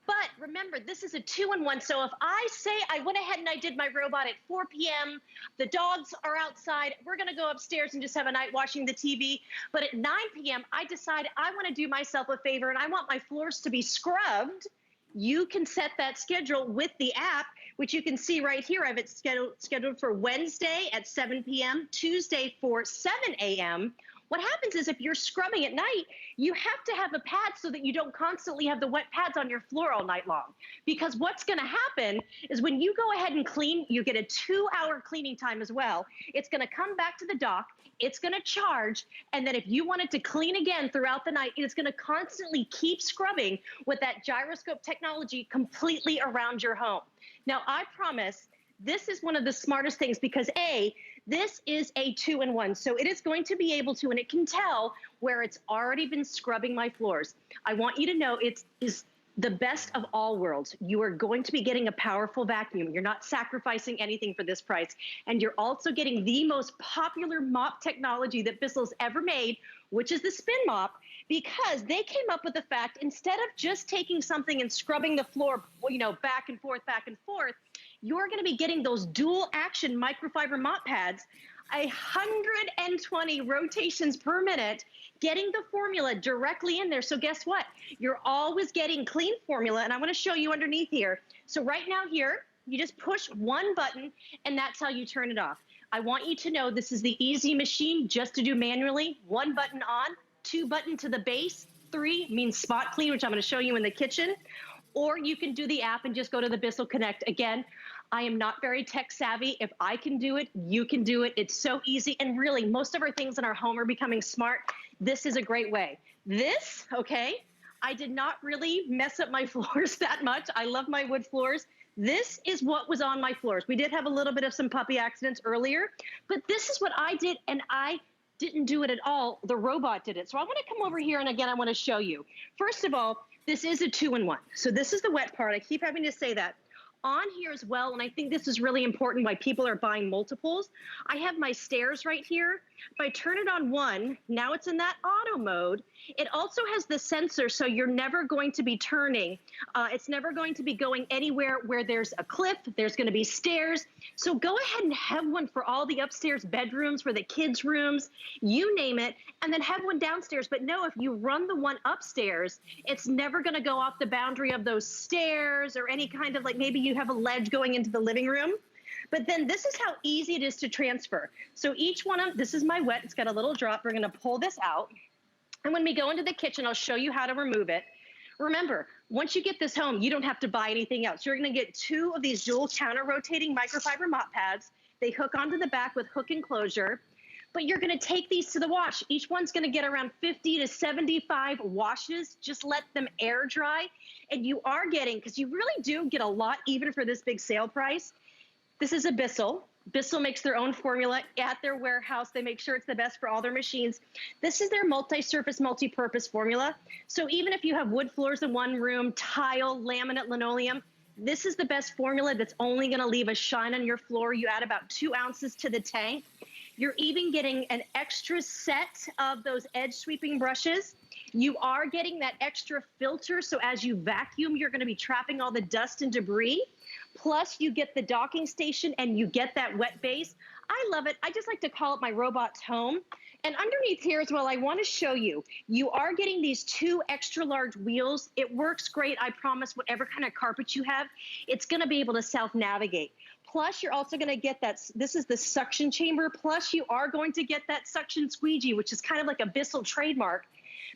[SPEAKER 5] but remember, this is a 2-in-1. So if I say I went ahead and I did my robot at 4 p.m., the dogs are outside, we're gonna go upstairs and just have a night watching the TV. But at 9 p.m., I decide I wanna do myself a favor and I want my floors to be scrubbed. You can set that schedule with the app, which you can see right here. I have it scheduled for Wednesday at 7 p.m., Tuesday for 7 a.m., What happens is if you're scrubbing at night, you have to have a pad so that you don't constantly have the wet pads on your floor all night long. Because what's gonna happen is when you go ahead and clean, you get a 2-hour cleaning time as well. It's gonna come back to the dock, it's gonna charge, and then if you want it to clean again throughout the night, it's gonna constantly keep scrubbing with that gyroscope technology completely around your home. Now, I promise this is one of the smartest things because A, this is a 2-in-1, so it is going to be able to, and it can tell where it's already been scrubbing my floors. I want you to know it is the best of all worlds. You are going to be getting a powerful vacuum. You're not sacrificing anything for this price. And you're also getting the most popular mop technology that Bissell's ever made, which is the spin mop, because they came up with the fact, instead of just taking something and scrubbing the floor, you know, back and forth, you're gonna be getting those dual action microfiber mop pads, 120 rotations per minute, getting the formula directly in there. So guess what? You're always getting clean formula, and I'm gonna show you underneath here. So right now here, you just push one button, and that's how you turn it off. I want you to know this is the easy machine just to do manually. 1 button on, 2 button to the base, 3 means spot clean, which I'm gonna show you in the kitchen. Or you can do the app and just go to the Bissell Connect. Again, I am not very tech savvy. If I can do it, you can do it. It's so easy. And really, most of our things in our home are becoming smart. This is a great way. This, okay, I did not really mess up my floors that much. I love my wood floors. This is what was on my floors. We did have a little bit of some puppy accidents earlier, but this is what I did, and I didn't do it at all. The robot did it. So I want to come over here, and again, I want to show you. First of all, this is a 2-in-1. So this is the wet part. I keep having to say that. On here as well, and I think this is really important why people are buying multiples. I have my stairs right here. If I turn it on 1, now it's in that auto mode. It also has the sensor, so you're never going to be turning. It's never going to be going anywhere where there's a cliff, there's gonna be stairs. So go ahead and have one for all the upstairs bedrooms, for the kids' rooms, you name it, and then have one downstairs. But no, if you run the one upstairs, it's never gonna go off the boundary of those stairs or any kind of, like, maybe you have a ledge going into the living room. But then this is how easy it is to transfer. So each one of, this is my wet, it's got a little drop. We're gonna pull this out. And when we go into the kitchen, I'll show you how to remove it. Remember, once you get this home, you don't have to buy anything else. You're gonna get 2 of these dual counter-rotating microfiber mop pads. They hook onto the back with hook enclosure, but you're gonna take these to the wash. Each one's gonna get around 50 to 75 washes. Just let them air dry. And you are getting, because you really do get a lot even for this big sale price. This is a Bissell. Bissell makes their own formula at their warehouse. They make sure it's the best for all their machines. This is their multi-surface, multi-purpose formula. So even if you have wood floors in one room, tile, laminate, linoleum, this is the best formula that's only gonna leave a shine on your floor. You add about 2 ounces to the tank. You're even getting an extra set of those edge sweeping brushes. You are getting that extra filter, so as you vacuum, you're gonna be trapping all the dust and debris. Plus, you get the docking station and you get that wet base. I love it. I just like to call it my robot's home. And underneath here as well, I want to show you, you are getting these 2 extra large wheels. It works great. I promise whatever kind of carpet you have, it's going to be able to self-navigate. Plus, you're also going to get that, this is the suction chamber. Plus, you are going to get that suction squeegee, which is kind of like a Bissell trademark.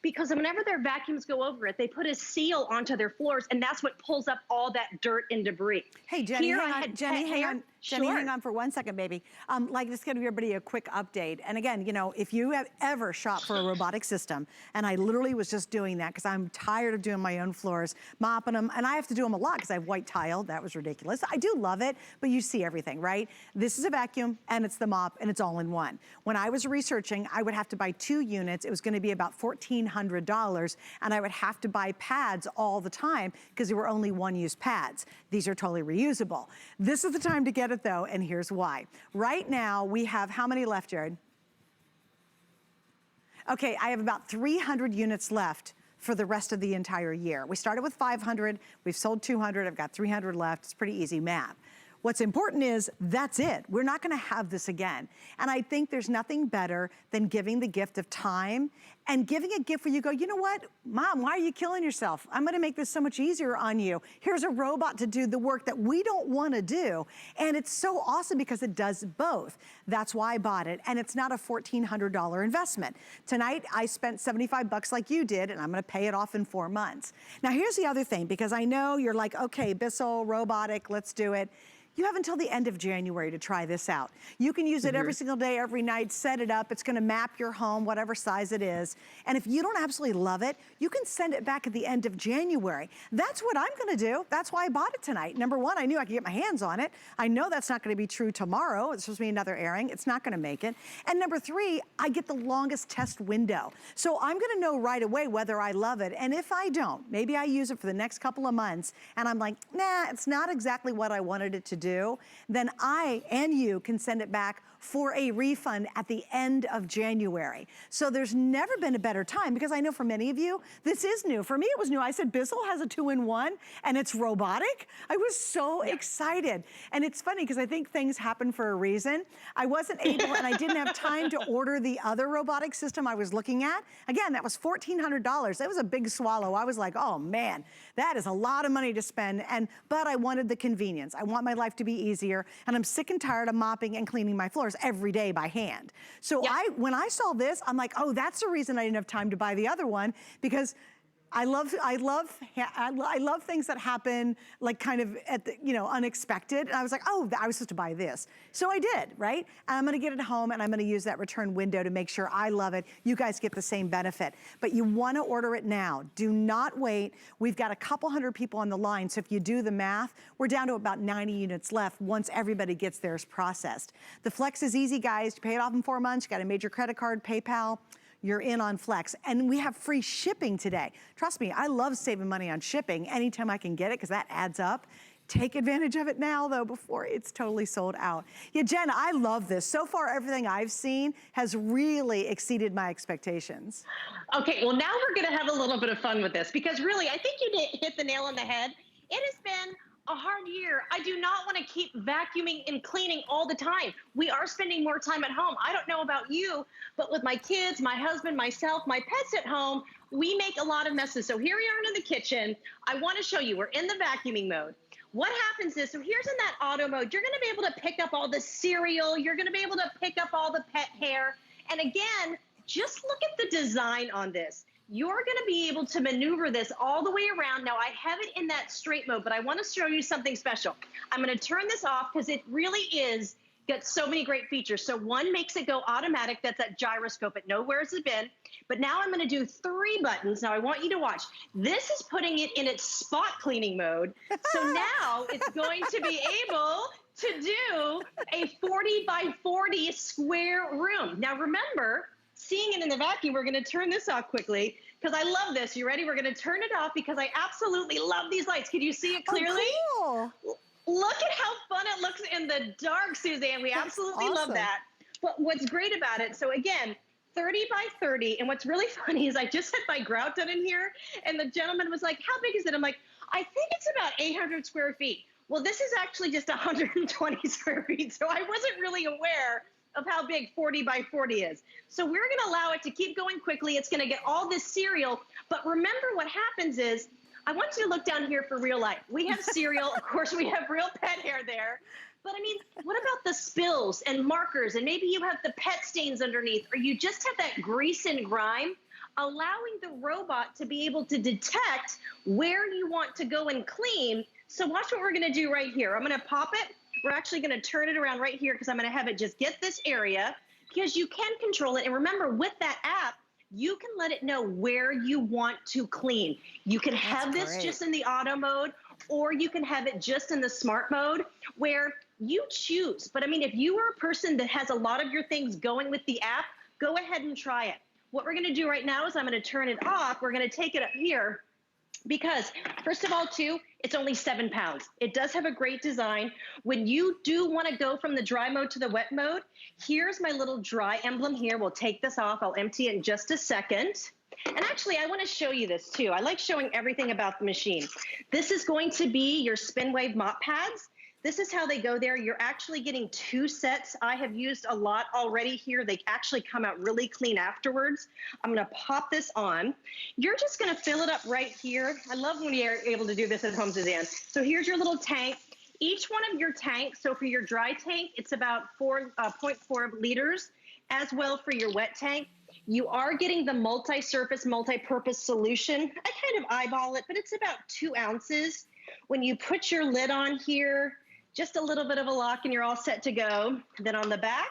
[SPEAKER 5] Because whenever their vacuums go over it, they put a seal onto their floors, and that's what pulls up all that dirt and debris.
[SPEAKER 2] Hey, Jenny, hang on for 1 second, baby. Like, just gonna give everybody a quick update. And again, you know, if you have ever shopped for a robotic system, and I literally was just doing that because I'm tired of doing my own floors, mopping them, and I have to do them a lot because I have white tile. That was ridiculous. I do love it, but you see everything, right? This is a vacuum, and it's the mop, and it's all in one. When I was researching, I would have to buy 2 units. It was gonna be about $1,400, and I would have to buy pads all the time because they were only one-use pads. These are totally reusable. This is the time to get it though, and here's why. Right now, we have how many left, Jared? Okay, I have about 300 units left for the rest of the entire year. We started with 500, we've sold 200, I've got 300 left. It's pretty easy math. What's important is that's it. We're not gonna have this again. And I think there's nothing better than giving the gift of time and giving a gift where you go, you know what, Mom, why are you killing yourself? I'm gonna make this so much easier on you. Here's a robot to do the work that we don't wanna do. And it's so awesome because it does both. That's why I bought it. And it's not a $1,400 investment. Tonight, I spent 75 bucks like you did, and I'm gonna pay it off in 4 months. Now, here's the other thing, because I know you're like, okay, Bissell, robotic, let's do it. You have until the end of January to try this out. You can use it every single day, every night, set it up. It's gonna map your home, whatever size it is. And if you don't absolutely love it, you can send it back at the end of January. That's what I'm gonna do. That's why I bought it tonight. Number one, I knew I could get my hands on it. I know that's not gonna be true tomorrow. It's supposed to be another airing. It's not gonna make it. And number three, I get the longest test window. So I'm gonna know right away whether I love it. And if I don't, maybe I use it for the next couple of months and I'm like, nah, it's not exactly what I wanted it to do, then I and you can send it back for a refund at the end of January. So there's never been a better time, because I know for many of you, this is new. For me, it was new. I said, Bissell has a 2-in-1 and it's robotic. I was so excited. And it's funny because I think things happen for a reason. I wasn't able and I didn't have time to order the other robotic system I was looking at. Again, that was $1,400. That was a big swallow. I was like, oh man, that is a lot of money to spend. But I wanted the convenience. I want my life to be easier, and I'm sick and tired of mopping and cleaning my floors every day by hand. So when I saw this, I'm like, oh, that's the reason I didn't have time to buy the other one, because I love things that happen like kind of at the, unexpected. And I was like, oh, I was supposed to buy this. So I did, right? And I'm gonna get it home and I'm gonna use that return window to make sure I love it. You guys get the same benefit. But you wanna order it now. Do not wait. We've got a couple hundred people on the line. So if you do the math, we're down to about 90 units left once everybody gets theirs processed. The Flex is easy, guys. You pay it off in 4 months. You got a major credit card, PayPal. You're in on Flex. And we have free shipping today. Trust me, I love saving money on shipping anytime I can get it, because that adds up. Take advantage of it now, though, before it's totally sold out. Yeah, Jen, I love this. So far, everything I've seen has really exceeded my expectations.
[SPEAKER 5] Okay, well, now we're gonna have a little bit of fun with this, because really, I think you hit the nail on the head. It has been a hard year. I do not want to keep vacuuming and cleaning all the time. We are spending more time at home. I don't know about you, but with my kids, my husband, myself, my pets at home, we make a lot of messes. So here we are in the kitchen. I want to show you, we're in the vacuuming mode. What happens is, so here's in that auto mode, you're going to be able to pick up all the cereal. You're going to be able to pick up all the pet hair. And again, just look at the design on this. You're gonna be able to maneuver this all the way around. Now I have it in that straight mode, but I wanna show you something special. I'm gonna turn this off because it really is got so many great features. So one makes it go automatic, that's that gyroscope, it knows where it's been. But now I'm gonna do 3 buttons. Now I want you to watch. This is putting it in its spot cleaning mode. So now it's going to be able to do a 40 by 40 square room. Now remember, seeing it in the vacuum, we're gonna turn this off quickly because I love this. You ready? We're gonna turn it off because I absolutely love these lights. Can you see it clearly?
[SPEAKER 2] Oh, cool.
[SPEAKER 5] Look at how fun it looks in the dark, Suzanne. We absolutely love that. But what's great about it, so again, 30 by 30, and what's really funny is I just had my grout done in here, and the gentleman was like, how big is it? I'm like, I think it's about 800 square feet. Well, this is actually just 120 square feet, so I wasn't really aware of how big 40 by 40 is. So we're gonna allow it to keep going quickly. It's gonna get all this cereal, but remember what happens is, I want you to look down here for real life. We have cereal, of course we have real pet hair there, but I mean, what about the spills and markers, and maybe you have the pet stains underneath, or you just have that grease and grime, allowing the robot to be able to detect where you want to go and clean. So watch what we're gonna do right here. I'm gonna pop it. We're actually gonna turn it around right here because I'm gonna have it just get this area, because you can control it. And remember, with that app, you can let it know where you want to clean. You can have this just in the auto mode, or you can have it just in the smart mode where you choose. But I mean, if you are a person that has a lot of your things going with the app, go ahead and try it. What we're gonna do right now is I'm gonna turn it off. We're gonna take it up here, because first of all, too, it's only 7 pounds. It does have a great design. When you do want to go from the dry mode to the wet mode, here's my little dry emblem here. We'll take this off. I'll empty it in just a second. And actually, I want to show you this too. I like showing everything about the machine. This is going to be your spin wave mop pads. This is how they go there. You're actually getting 2 sets. I have used a lot already here. They actually come out really clean afterwards. I'm gonna pop this on. You're just gonna fill it up right here. I love when you're able to do this at home, Suzanne. So here's your little tank. Each one of your tanks, so for your dry tank, it's about 0.4 liters, as well for your wet tank. You are getting the multi-surface, multi-purpose solution. I kind of eyeball it, but it's about 2 ounces. When you put your lid on here, just a little bit of a lock and you're all set to go. Then on the back,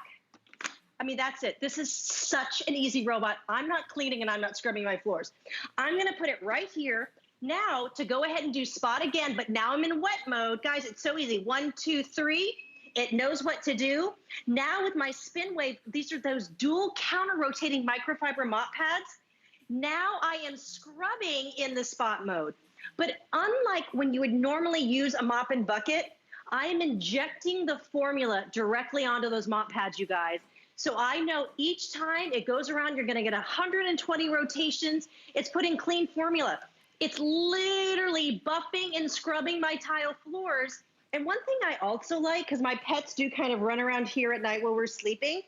[SPEAKER 5] I mean, that's it. This is such an easy robot. I'm not cleaning and I'm not scrubbing my floors. I'm gonna put it right here. Now to go ahead and do spot again, but now I'm in wet mode. Guys, it's so easy. 1, 2, 3. It knows what to do. Now with my spin wave, these are those dual counter rotating microfiber mop pads. Now I am scrubbing in the spot mode. But unlike when you would normally use a mop and bucket, I am injecting the formula directly onto those mop pads, you guys. So I know each time it goes around, you're gonna get 120 rotations. It's putting clean formula. It's literally buffing and scrubbing my tile floors. And one thing I also like, because my pets do kind of run around here at night while we're sleeping,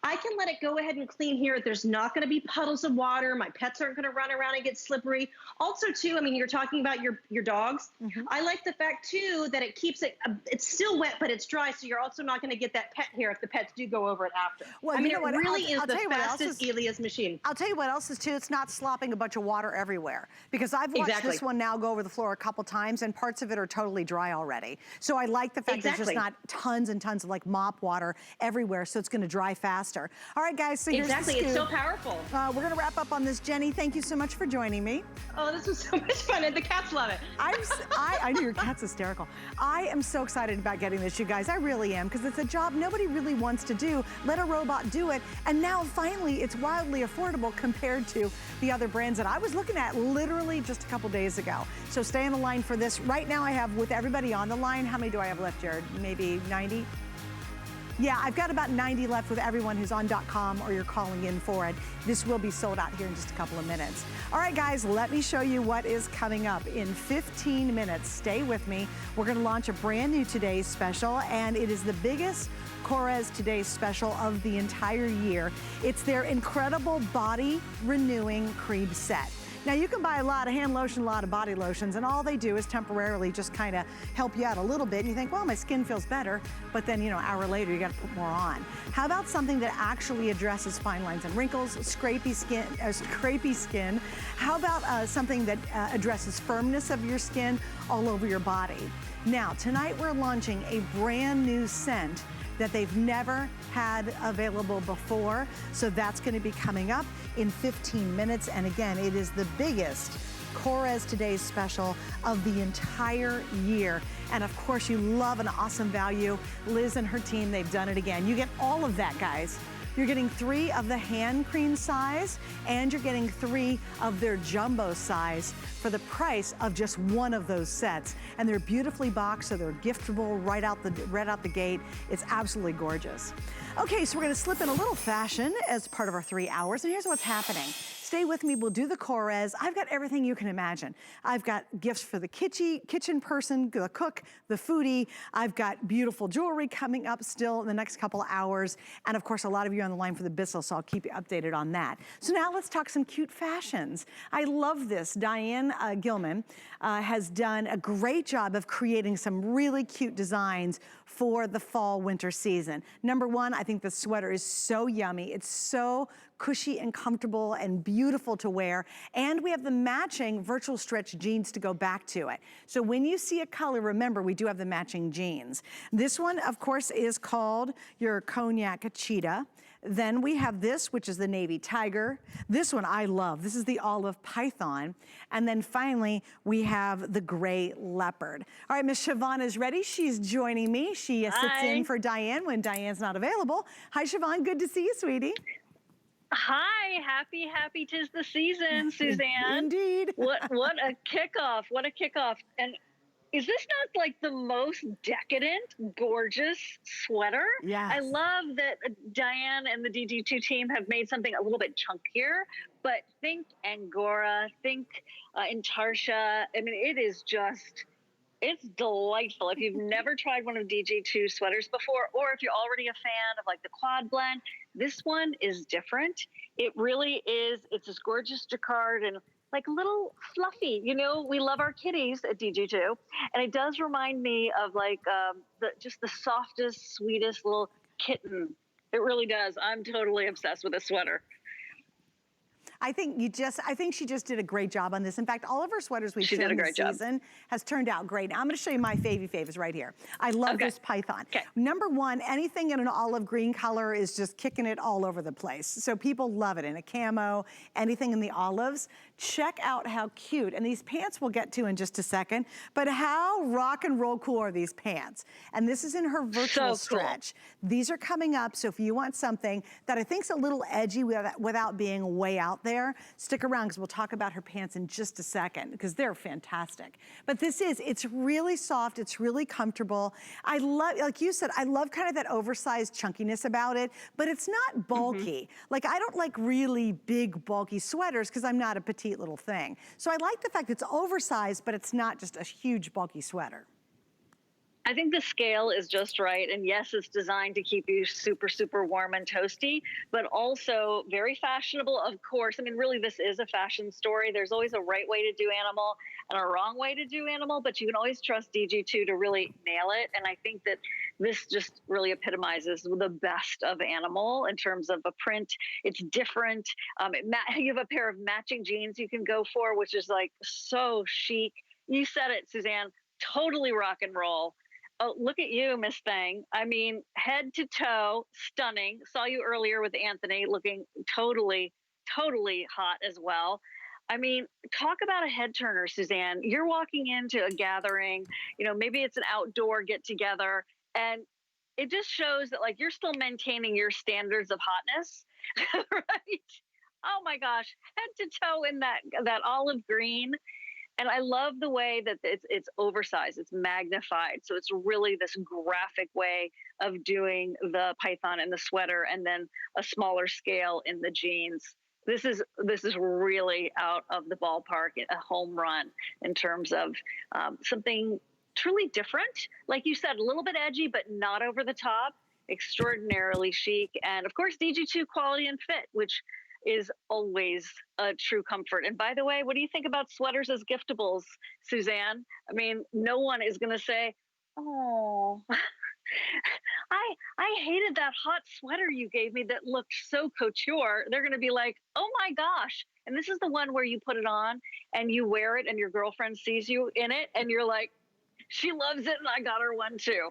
[SPEAKER 5] I can let it go ahead and clean here. There's not going to be puddles of water. My pets aren't going to run around and get slippery. Also, too, I mean, you're talking about your dogs. I like the fact, too, that it keeps it, it's still wet, but it's dry, so you're also not going to get that pet hair if the pets do go over it after.
[SPEAKER 2] Well,
[SPEAKER 5] I mean,
[SPEAKER 2] you know
[SPEAKER 5] it
[SPEAKER 2] what?
[SPEAKER 5] really
[SPEAKER 2] I'll
[SPEAKER 5] is the
[SPEAKER 2] tell you what else
[SPEAKER 5] fastest
[SPEAKER 2] is-
[SPEAKER 5] Elias machine.
[SPEAKER 2] I'll tell you what else is too, it's not slopping a bunch of water everywhere. Because I've watched this one now go over the floor a couple times and parts of it are totally dry already. So I like the fact there's just not tons and tons of like mop water everywhere, so it's gonna dry faster. All right, guys, so here's the scoop.
[SPEAKER 5] It's so powerful.
[SPEAKER 2] We're gonna wrap up on this. Jenny, thank you so much for joining me.
[SPEAKER 5] Oh, this was so much fun, and the cats love it.
[SPEAKER 2] I know your cat's hysterical. I am so excited about getting this, you guys. I really am, because it's a job nobody really wants to do. Let a robot do it, and now finally it's wildly affordable compared to the other brands that I was looking at literally just a couple days ago. So stay on the line for this. Right now I have, with everybody on the line, how many do I have left, Jared? Maybe 90? Yeah, I've got about 90 left with everyone who's on .com or you're calling in for it. This will be sold out here in just a couple of minutes. All right, guys, let me show you what is coming up in 15 minutes. Stay with me. We're gonna launch a brand new Today's Special, and it is the biggest Korres Today's Special of the entire year. It's their incredible body renewing cream set. Now you can buy a lot of hand lotion, a lot of body lotions, and all they do is temporarily just kind of help you out a little bit. And you think, well, my skin feels better, but then, you know, an hour later you got to put more on. How about something that actually addresses fine lines and wrinkles, scrapey skin? How about something that addresses firmness of your skin all over your body? Now, tonight we're launching a brand new scent that they've never had available before. So that's gonna be coming up in 15 minutes. And again, it is the biggest Korres Today's Special of the entire year. And of course, you love an awesome value. Liz and her team, they've done it again. You get all of that, guys. You're getting 3 of the hand cream size, and you're getting 3 of their jumbo size for the price of just 1 of those sets. And they're beautifully boxed, so they're giftable right out the gate. It's absolutely gorgeous. Okay, so we're gonna slip in a little fashion as part of our 3 hours, and here's what's happening. Stay with me, we'll do the Korres. I've got everything you can imagine. I've got gifts for the kitchen person, the cook, the foodie. I've got beautiful jewelry coming up still in the next couple hours. And of course, a lot of you are on the line for the Bissell, so I'll keep you updated on that. So now let's talk some cute fashions. I love this. Diane Gilman has done a great job of creating some really cute designs for the fall winter season. Number 1, I think the sweater is so yummy. It's so cushy and comfortable and beautiful to wear. And we have the matching virtual stretch jeans to go back to it. So when you see a color, remember, we do have the matching jeans. This one, of course, is called your Cognac Cheetah. Then we have this, which is the Navy Tiger. This one I love. This is the Olive Python. And then finally, we have the Gray Leopard. All right, Miss Siobhan is ready. She's joining me. She sits in for Diane when Diane's not available. Hi, Siobhan. Good to see you, sweetie.
[SPEAKER 6] Hi, happy 'tis the season, Suzanne.
[SPEAKER 2] Indeed.
[SPEAKER 6] What a kickoff, what a kickoff. And is this not like the most decadent, gorgeous sweater?
[SPEAKER 2] Yes.
[SPEAKER 6] I love that Diane and the DG2 team have made something a little bit chunkier, but think Angora, think Intarsha. I mean, it is just It's delightful. If you've never tried one of DG2 sweaters before, or if you're already a fan of like the quad blend, this one is different. It really is. It's this gorgeous jacquard and like a little fluffy. You know, we love our kitties at DG2. And it does remind me of like just the softest, sweetest little kitten. It really does. I'm totally obsessed with this sweater.
[SPEAKER 2] I think she just did a great job on this. In fact, all of her sweaters we've shown this season has turned out great. Now I'm gonna show you my faves right here. I love this python. Number one, anything in an olive green color is just kicking it all over the place. So people love it in a camo, anything in the olives. Check out how cute, and these pants we'll get to in just a second, but how rock and roll cool are these pants? And this is in her virtual stretch. These are coming up, so if you want something that I think's a little edgy without being way out there, stick around because we'll talk about her pants in just a second because they're fantastic. But it's really soft, it's really comfortable. I love, like you said, I love kind of that oversized chunkiness about it, but it's not bulky. Like I don't like really big bulky sweaters because I'm not a petite little thing. So I like the fact it's oversized, but it's not just a huge bulky sweater.
[SPEAKER 6] I think the scale is just right. And yes, it's designed to keep you super, super warm and toasty, but also very fashionable, of course. I mean, really, this is a fashion story. There's always a right way to do animal and a wrong way to do animal, but you can always trust DG2 to really nail it. And I think that this just really epitomizes the best of animal in terms of a print. It's different. You have a pair of matching jeans you can go for, which is like so chic. You said it, Suzanne, totally rock and roll. Oh, look at you, Miss Thing. I mean, head to toe, stunning. Saw you earlier with Anthony looking totally, totally hot as well. I mean, talk about a head turner, Suzanne. You're walking into a gathering, you know, maybe it's an outdoor get together, and it just shows that like you're still maintaining your standards of hotness, right? Oh my gosh, head to toe in that olive green. And I love the way that it's oversized, it's magnified. So it's really this graphic way of doing the python and the sweater and then a smaller scale in the jeans. This is really out of the ballpark, a home run in terms of something truly different. Like you said, a little bit edgy, but not over the top, extraordinarily chic. And of course, DG2 quality and fit, which is always a true comfort. And by the way, what do you think about sweaters as giftables, Suzanne? I mean, no one is going to say, oh, I hated that hot sweater you gave me that looked so couture. They're going to be like, oh my gosh. And this is the one where you put it on and you wear it and your girlfriend sees you in it and you're like, she loves it, and I got her one too.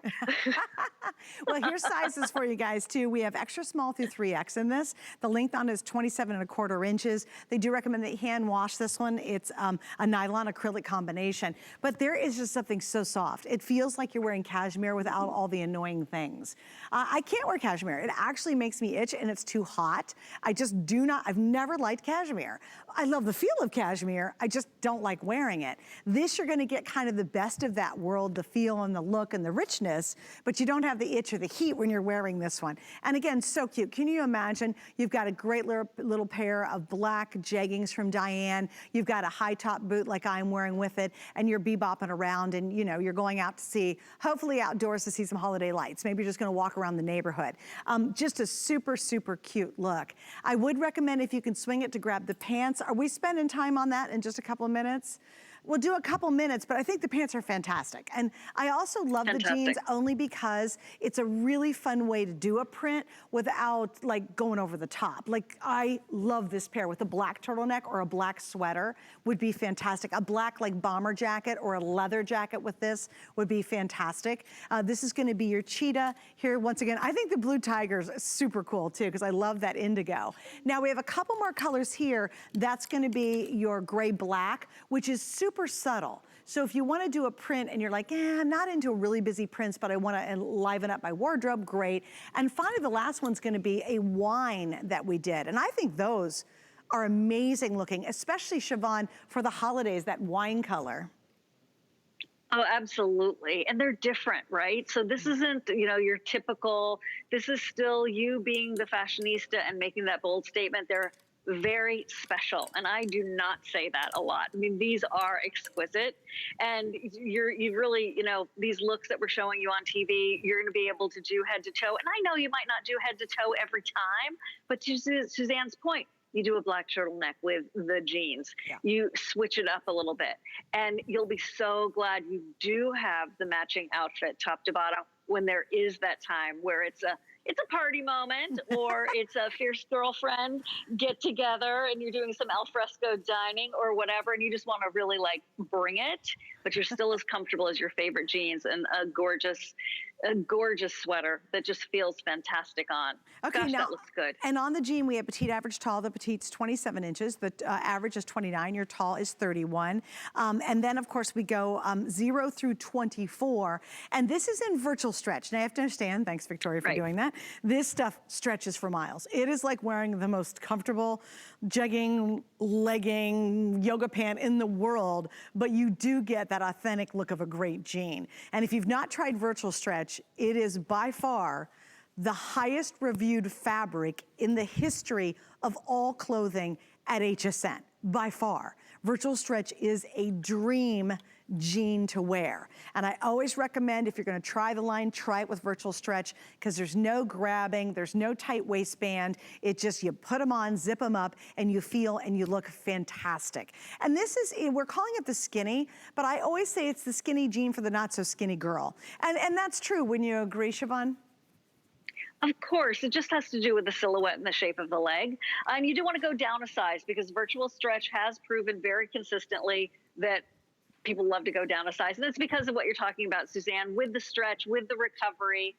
[SPEAKER 2] Well, here's sizes for you guys too. We have extra small through 3X in this. The length on it is 27¼ inches. They do recommend that you hand wash this one. It's a nylon acrylic combination, but there is just something so soft. It feels like you're wearing cashmere without all the annoying things. I can't wear cashmere. It actually makes me itch and it's too hot. I just do not, I've never liked cashmere. I love the feel of cashmere. I just don't like wearing it. This, you're gonna get kind of the best of that world, the feel and the look and the richness, but you don't have the itch or the heat when you're wearing this one. And again, so cute. Can you imagine? You've got a great little pair of black jeggings from Diane. You've got a high top boot like I'm wearing with it, and you're bebopping around and you know, you're going out to see, hopefully outdoors to see some holiday lights. Maybe you're just gonna walk around the neighborhood. Just a super, super cute look. I would recommend if you can swing it to grab the pants. Are we spending time on that in just a couple of minutes? We'll do a couple minutes, but I think the pants are fantastic. And I also love the jeans only because it's a really fun way to do a print without like going over the top. Like I love this pair with a black turtleneck or a black sweater would be fantastic. A black like bomber jacket or a leather jacket with this would be fantastic. This is gonna be your cheetah here. Once again, I think the blue tiger's super cool too because I love that indigo. Now we have a couple more colors here. That's gonna be your gray black, which is super subtle. So if you want to do a print and you're like, I'm not into really busy prints, but I want to liven up my wardrobe, great. And finally, the last one's going to be a wine that we did. And I think those are amazing looking, especially Siobhan for the holidays, that wine color.
[SPEAKER 6] Oh, absolutely. And they're different, right? So this isn't, you know, your typical, this is still you being the fashionista and making that bold statement. They're very special. And I do not say that a lot. I mean, these are exquisite. And you really, you know, these looks that we're showing you on TV, you're going to be able to do head to toe. And I know you might not do head to toe every time, but to Suzanne's point, you do a black turtleneck with the jeans. Yeah. You switch it up a little bit, and you'll be so glad you do have the matching outfit top to bottom when there is that time where it's a party moment or it's a fierce girlfriend get together and you're doing some alfresco dining or whatever, and you just want to really like bring it, but you're still as comfortable as your favorite jeans and a gorgeous sweater that just feels fantastic on.
[SPEAKER 2] Okay,
[SPEAKER 6] gosh,
[SPEAKER 2] now,
[SPEAKER 6] that looks good.
[SPEAKER 2] And on the jean, we have petite, average, tall. The petite's 27 inches. The average is 29. Your tall is 31. And then, of course, we go 0 through 24. And this is in virtual stretch. Now, you have to understand, thanks, Victoria, for doing that. This stuff stretches for miles. It is like wearing the most comfortable jegging, legging, yoga pant in the world, but you do get that authentic look of a great jean. And if you've not tried virtual stretch, it is by far the highest reviewed fabric in the history of all clothing at HSN, by far. Virtual stretch is a dream jean to wear. And I always recommend, if you're gonna try the line, try it with virtual stretch, because there's no grabbing, there's no tight waistband. It just, you put them on, zip them up, and you feel and you look fantastic. And this is, we're calling it the skinny, but I always say it's the skinny jean for the not so skinny girl. And that's true, wouldn't you agree, Siobhan?
[SPEAKER 6] Of course, it just has to do with the silhouette and the shape of the leg. And you do want to go down a size, because virtual stretch has proven very consistently that people love to go down a size. And it's because of what you're talking about, Suzanne, with the stretch, with the recovery.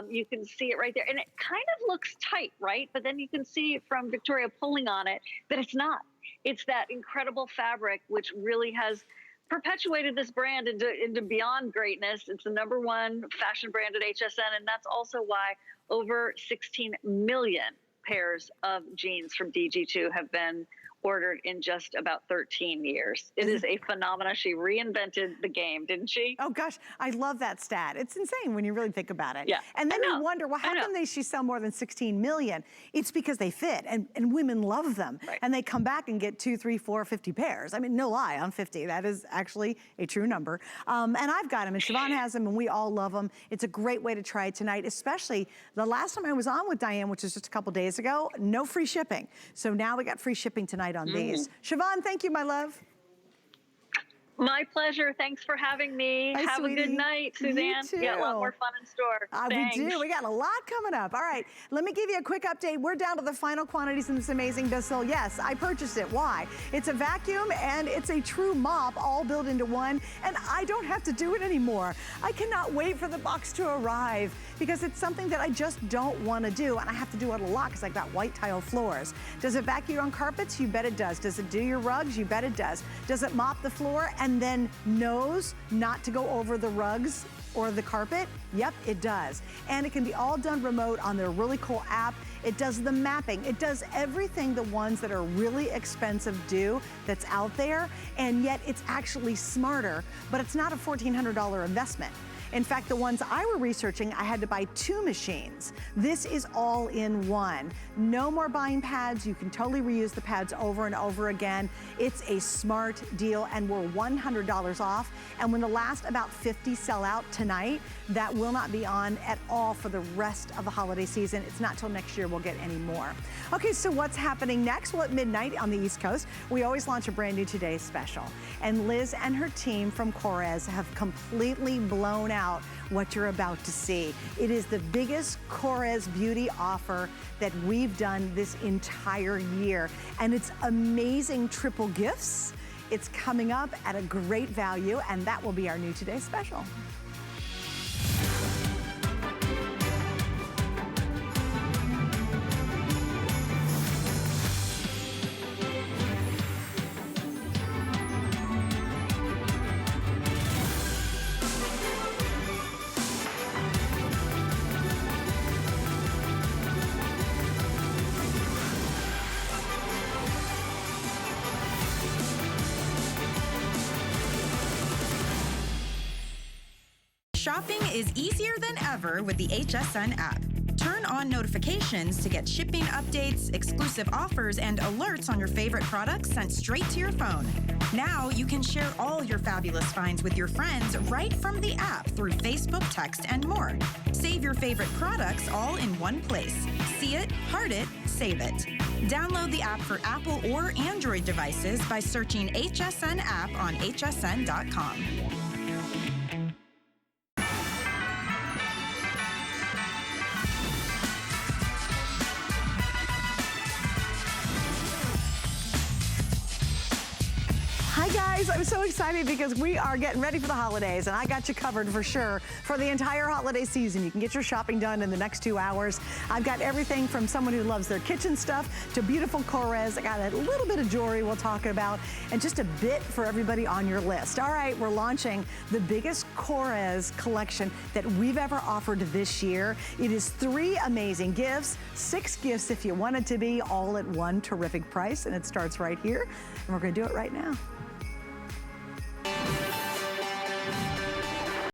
[SPEAKER 6] You can see it right there. And it kind of looks tight, right? But then you can see from Victoria pulling on it that it's not. It's that incredible fabric, which really has perpetuated this brand into beyond greatness. It's the #1 fashion brand at HSN. And that's also why over 16 million pairs of jeans from DG2 have been ordered in just about 13 years. It is a phenomenon. She reinvented the game, didn't she?
[SPEAKER 2] Oh gosh, I love that stat. It's insane when you really think about it.
[SPEAKER 6] Yeah.
[SPEAKER 2] And then you wonder, well, how come she sell more than 16 million? It's because they fit, and women love them. Right. And they come back and get 2, 3, 4, 50 pairs. I mean, no lie, I'm 50. That is actually a true number. And I've got them, and Siobhan has them, and we all love them. It's a great way to try it tonight, especially the last time I was on with Diane, which was just a couple days ago, no free shipping. So now we got free shipping tonight on these. Siobhan, thank you, my love.
[SPEAKER 6] My pleasure. Thanks for having me.
[SPEAKER 2] Hi,
[SPEAKER 6] Have
[SPEAKER 2] sweetie.
[SPEAKER 6] a good night, Suzanne.
[SPEAKER 2] You too.
[SPEAKER 6] Yeah, a lot more fun in store.
[SPEAKER 2] We do. We got a lot coming up. All right, let me give you a quick update. We're down to the final quantities in this amazing Bissell. Yes, I purchased it. Why? It's a vacuum and it's a true mop all built into one, and I don't have to do it anymore. I cannot wait for the box to arrive, because it's something that I just don't want to do, and I have to do it a lot because I've got white tile floors. Does it vacuum on carpets? You bet it does. Does it do your rugs? You bet it does. Does it mop the floor and then knows not to go over the rugs or the carpet? Yep, it does. And it can be all done remote on their really cool app. It does the mapping. It does everything the ones that are really expensive do that's out there, and yet it's actually smarter, but it's not a $1,400 investment. In fact, the ones I were researching, I had to buy 2 machines. This is all in one. No more buying pads. You can totally reuse the pads over and over again. It's a smart deal, and we're $100 off. And when the last about 50 sell out tonight, that will not be on at all for the rest of the holiday season. It's not till next year we'll get any more. Okay, so what's happening next? Well, at midnight on the East Coast, we always launch a brand new Today Special. And Liz and her team from Korres have completely blown out what you're about to see. It is the biggest Korres beauty offer that we've done this entire year. And it's amazing triple gifts. It's coming up at a great value, and that will be our new Today Special.
[SPEAKER 7] Shopping is easier than ever with the HSN app. Turn on notifications to get shipping updates, exclusive offers, and alerts on your favorite products sent straight to your phone. Now you can share all your fabulous finds with your friends right from the app through Facebook, text, and more. Save your favorite products all in one place. See it, heart it, save it. Download the app for Apple or Android devices by searching HSN app on hsn.com.
[SPEAKER 2] Hi guys, I'm so excited because we are getting ready for the holidays, and I got you covered for sure for the entire holiday season. You can get your shopping done in the next 2 hours. I've got everything from someone who loves their kitchen stuff to beautiful Korres. I got a little bit of jewelry we'll talk about, and just a bit for everybody on your list. All right, we're launching the biggest Korres collection that we've ever offered this year. It is 3 amazing gifts, 6 gifts if you want it to be, all at one terrific price, and it starts right here, and we're gonna do it right now.